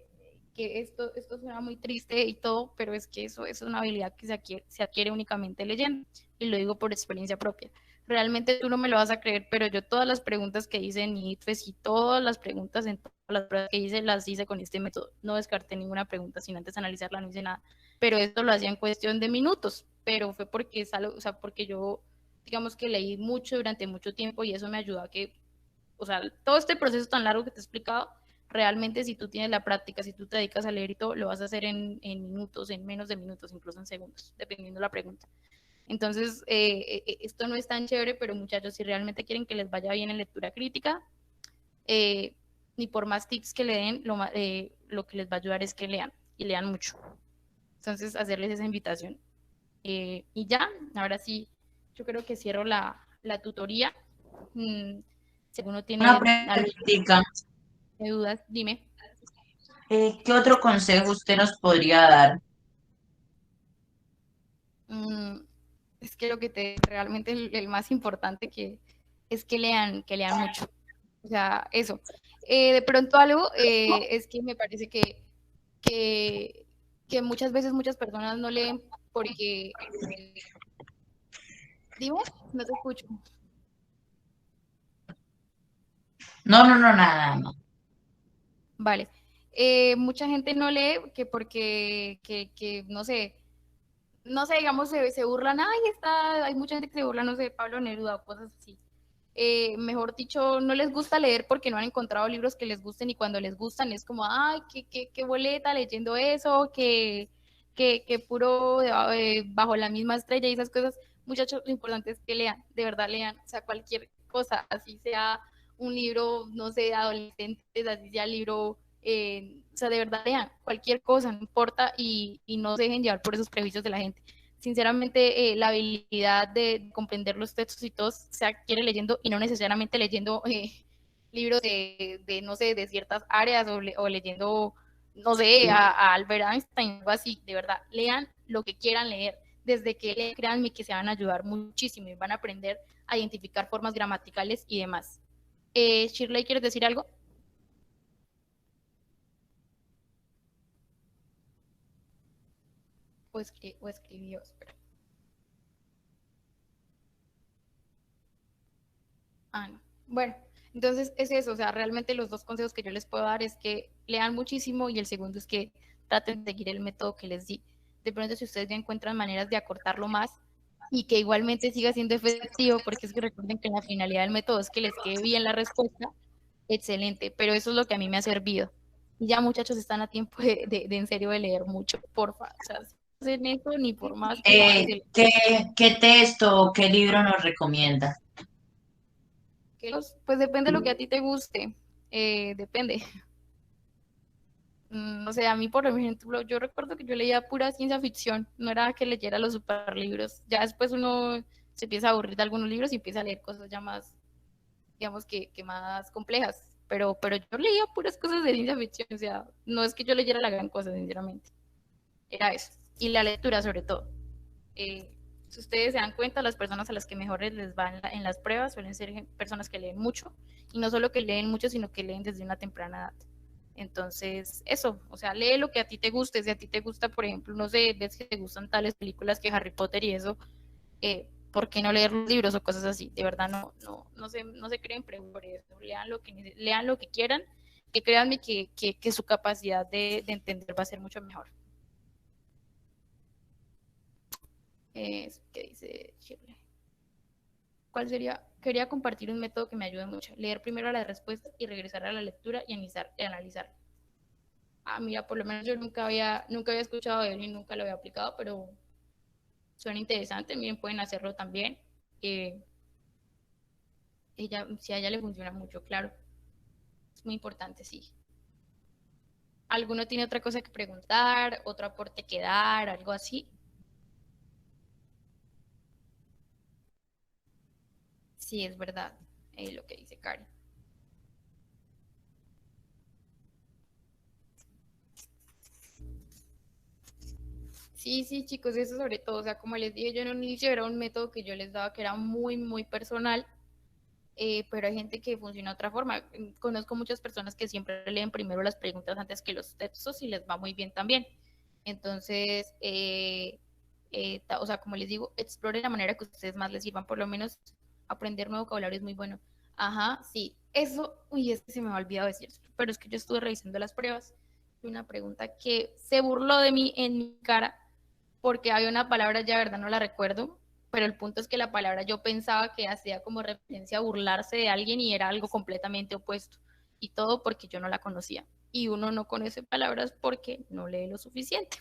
esto suena muy triste y todo, pero es que eso es una habilidad que se adquiere únicamente leyendo, y lo digo por experiencia propia. Realmente tú no me lo vas a creer, pero yo todas las preguntas que hice en ITFES y todas las preguntas en todas las pruebas que hice, las hice con este método. No descarté ninguna pregunta sin antes analizarla, no hice nada. Pero esto lo hacía en cuestión de minutos, pero fue porque, o sea, porque yo, digamos que leí mucho durante mucho tiempo y eso me ayudó a que, o sea, todo este proceso tan largo que te he explicado, realmente si tú tienes la práctica, si tú te dedicas a leer y todo, lo vas a hacer en minutos, en menos de minutos, incluso en segundos, dependiendo de la pregunta. Entonces, esto no es tan chévere, pero muchachos, si realmente quieren que les vaya bien en lectura crítica, ni por más tips que le den, lo que les va a ayudar es que lean, y lean mucho. Entonces, hacerles esa invitación. Y ya, ahora sí, yo creo que cierro la tutoría. Si alguno tiene Una algo preguntita. de dudas, dime. ¿Qué otro consejo usted nos podría dar? Es que lo que realmente el más importante es que lean mucho. O sea, eso. De pronto algo es que me parece que, que muchas veces muchas personas no leen porque, dime, no te escucho. No, nada, no. Vale. Mucha gente no lee que porque, no sé, digamos, se burlan, hay mucha gente que se burla, no sé, de Pablo Neruda o cosas así. Mejor dicho, no les gusta leer porque no han encontrado libros que les gusten y cuando les gustan es como, ay, qué boleta leyendo eso, que puro bajo la misma estrella y esas cosas. Muchachos, lo importante es que lean, de verdad lean, o sea, cualquier cosa, así sea un libro, no sé, de adolescentes, así sea libro, o sea, de verdad lean, cualquier cosa, no importa, y no se dejen llevar por esos prejuicios de la gente. Sinceramente, la habilidad de comprender los textos y todo se adquiere leyendo y no necesariamente leyendo libros no sé, de ciertas áreas o leyendo, no sé, a Albert Einstein o algo así. De verdad, lean lo que quieran leer. Desde que lean, créanme que se van a ayudar muchísimo y van a aprender a identificar formas gramaticales y demás. Shirley, ¿quieres decir algo? O escribió, espera. No. Bueno, entonces es eso, o sea, realmente los dos consejos que yo les puedo dar es que lean muchísimo y el segundo es que traten de seguir el método que les di. De pronto, si ustedes ya encuentran maneras de acortarlo más y que igualmente siga siendo efectivo, porque es que recuerden que la finalidad del método es que les quede bien la respuesta, excelente, pero eso es lo que a mí me ha servido. Y ya muchachos están a tiempo de en serio de leer mucho, porfa, o sea, si no hacen eso ni por más ¿Qué texto o qué libro nos recomienda? pues depende de lo que a ti te guste, depende. O sea, a mí, por ejemplo, yo recuerdo que yo leía pura ciencia ficción, no era que leyera los super libros. Ya después uno se empieza a aburrir de algunos libros y empieza a leer cosas ya más, digamos que más complejas. Pero yo leía puras cosas de ciencia ficción, o sea, no es que yo leyera la gran cosa, sinceramente. Era eso. Y la lectura, sobre todo. Eh, si ustedes se dan cuenta, las personas a las que mejor les va en las pruebas suelen ser personas que leen mucho, y no solo que leen mucho, sino que leen desde una temprana edad. Entonces, eso, o sea, lee lo que a ti te guste. Si a ti te gusta, por ejemplo, no sé, ves que te gustan tales películas que Harry Potter y eso, ¿por qué no leer los libros o cosas así? De verdad, no se creen por eso. Lean lo que quieran, que créanme que su capacidad de entender va a ser mucho mejor. ¿Qué dice Shirley? ¿Cuál sería? Quería compartir un método que me ayude mucho. Leer primero la respuesta y regresar a la lectura y analizar. Mira, por lo menos yo nunca había escuchado de él y nunca lo había aplicado, pero suena interesante. Miren, pueden hacerlo también. Si a ella le funciona mucho, claro. Es muy importante, sí. ¿Alguno tiene otra cosa que preguntar? ¿Otro aporte que dar? ¿Algo así? Sí, es verdad, lo que dice Karen. Sí, chicos, eso sobre todo, o sea, como les dije yo en un inicio, era un método que yo les daba que era muy, muy personal, pero hay gente que funciona de otra forma. Conozco muchas personas que siempre leen primero las preguntas antes que los textos y les va muy bien también. Entonces, o sea, como les digo, exploren la manera que a ustedes más les sirvan, por lo menos aprender nuevo vocabulario es muy bueno. Ajá, sí, eso, uy, es que se me ha olvidado decir, pero es que yo estuve revisando las pruebas y una pregunta que se burló de mí en mi cara porque había una palabra, ya verdad no la recuerdo, pero el punto es que la palabra yo pensaba que hacía como referencia a burlarse de alguien y era algo completamente opuesto. Y todo porque yo no la conocía. Y uno no conoce palabras porque no lee lo suficiente.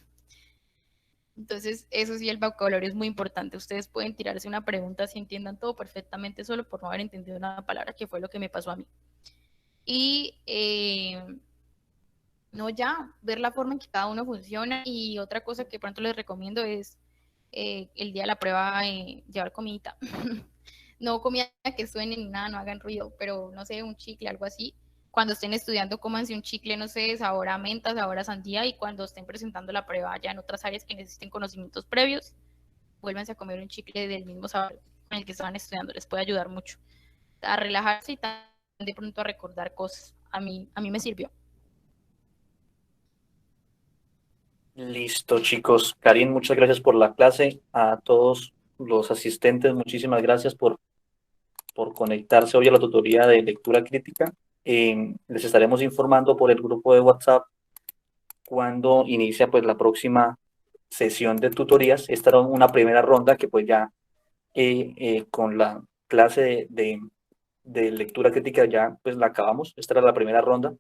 Entonces, eso sí, el vocabulario es muy importante. Ustedes pueden tirarse una pregunta si entiendan todo perfectamente solo por no haber entendido una palabra, que fue lo que me pasó a mí. Y no, ya, ver la forma en que cada uno funciona. Y otra cosa que pronto les recomiendo es el día de la prueba llevar comidita. No comida que suene ni nada, no hagan ruido, pero no sé, un chicle, algo así. Cuando estén estudiando, cómanse un chicle, no sé, sabor a menta, sabor a sandía, y cuando estén presentando la prueba ya en otras áreas que necesiten conocimientos previos, vuélvanse a comer un chicle del mismo sabor con el que estaban estudiando, les puede ayudar mucho a relajarse y también de pronto a recordar cosas. A mí me sirvió. Listo, chicos. Karin, muchas gracias por la clase. A todos los asistentes, muchísimas gracias por conectarse hoy a la tutoría de lectura crítica. Les estaremos informando por el grupo de WhatsApp cuando inicia pues la próxima sesión de tutorías. Esta era una primera ronda que pues ya con la clase de lectura crítica ya pues la acabamos. Esta era la primera ronda.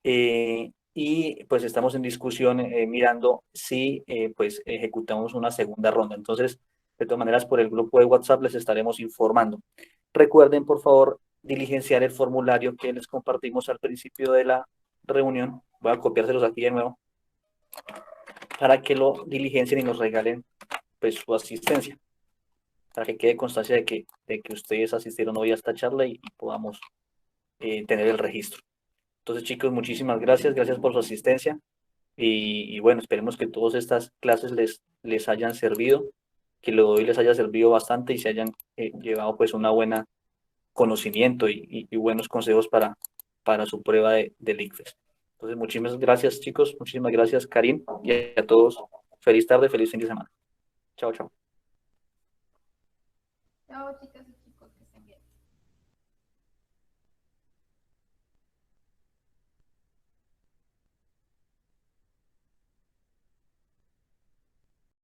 Y pues estamos en discusión mirando si pues ejecutamos una segunda ronda. Entonces, de todas maneras, por el grupo de WhatsApp les estaremos informando. Recuerden, por favor, diligenciar el formulario que les compartimos al principio de la reunión. Voy a copiárselos aquí de nuevo para que lo diligencien y nos regalen pues su asistencia, para que quede constancia de que ustedes asistieron hoy a esta charla y podamos tener el registro. Entonces, chicos, muchísimas gracias. Gracias por su asistencia. Y bueno, esperemos que todas estas clases les hayan servido, que lo de hoy les haya servido bastante y se hayan llevado pues una buena conocimiento y buenos consejos para su prueba del ICFES. Entonces, muchísimas gracias, chicos. Muchísimas gracias, Karim. Y a todos, feliz tarde, feliz fin de semana. Chao, chao. Chao, chicas y chicos, que estén bien.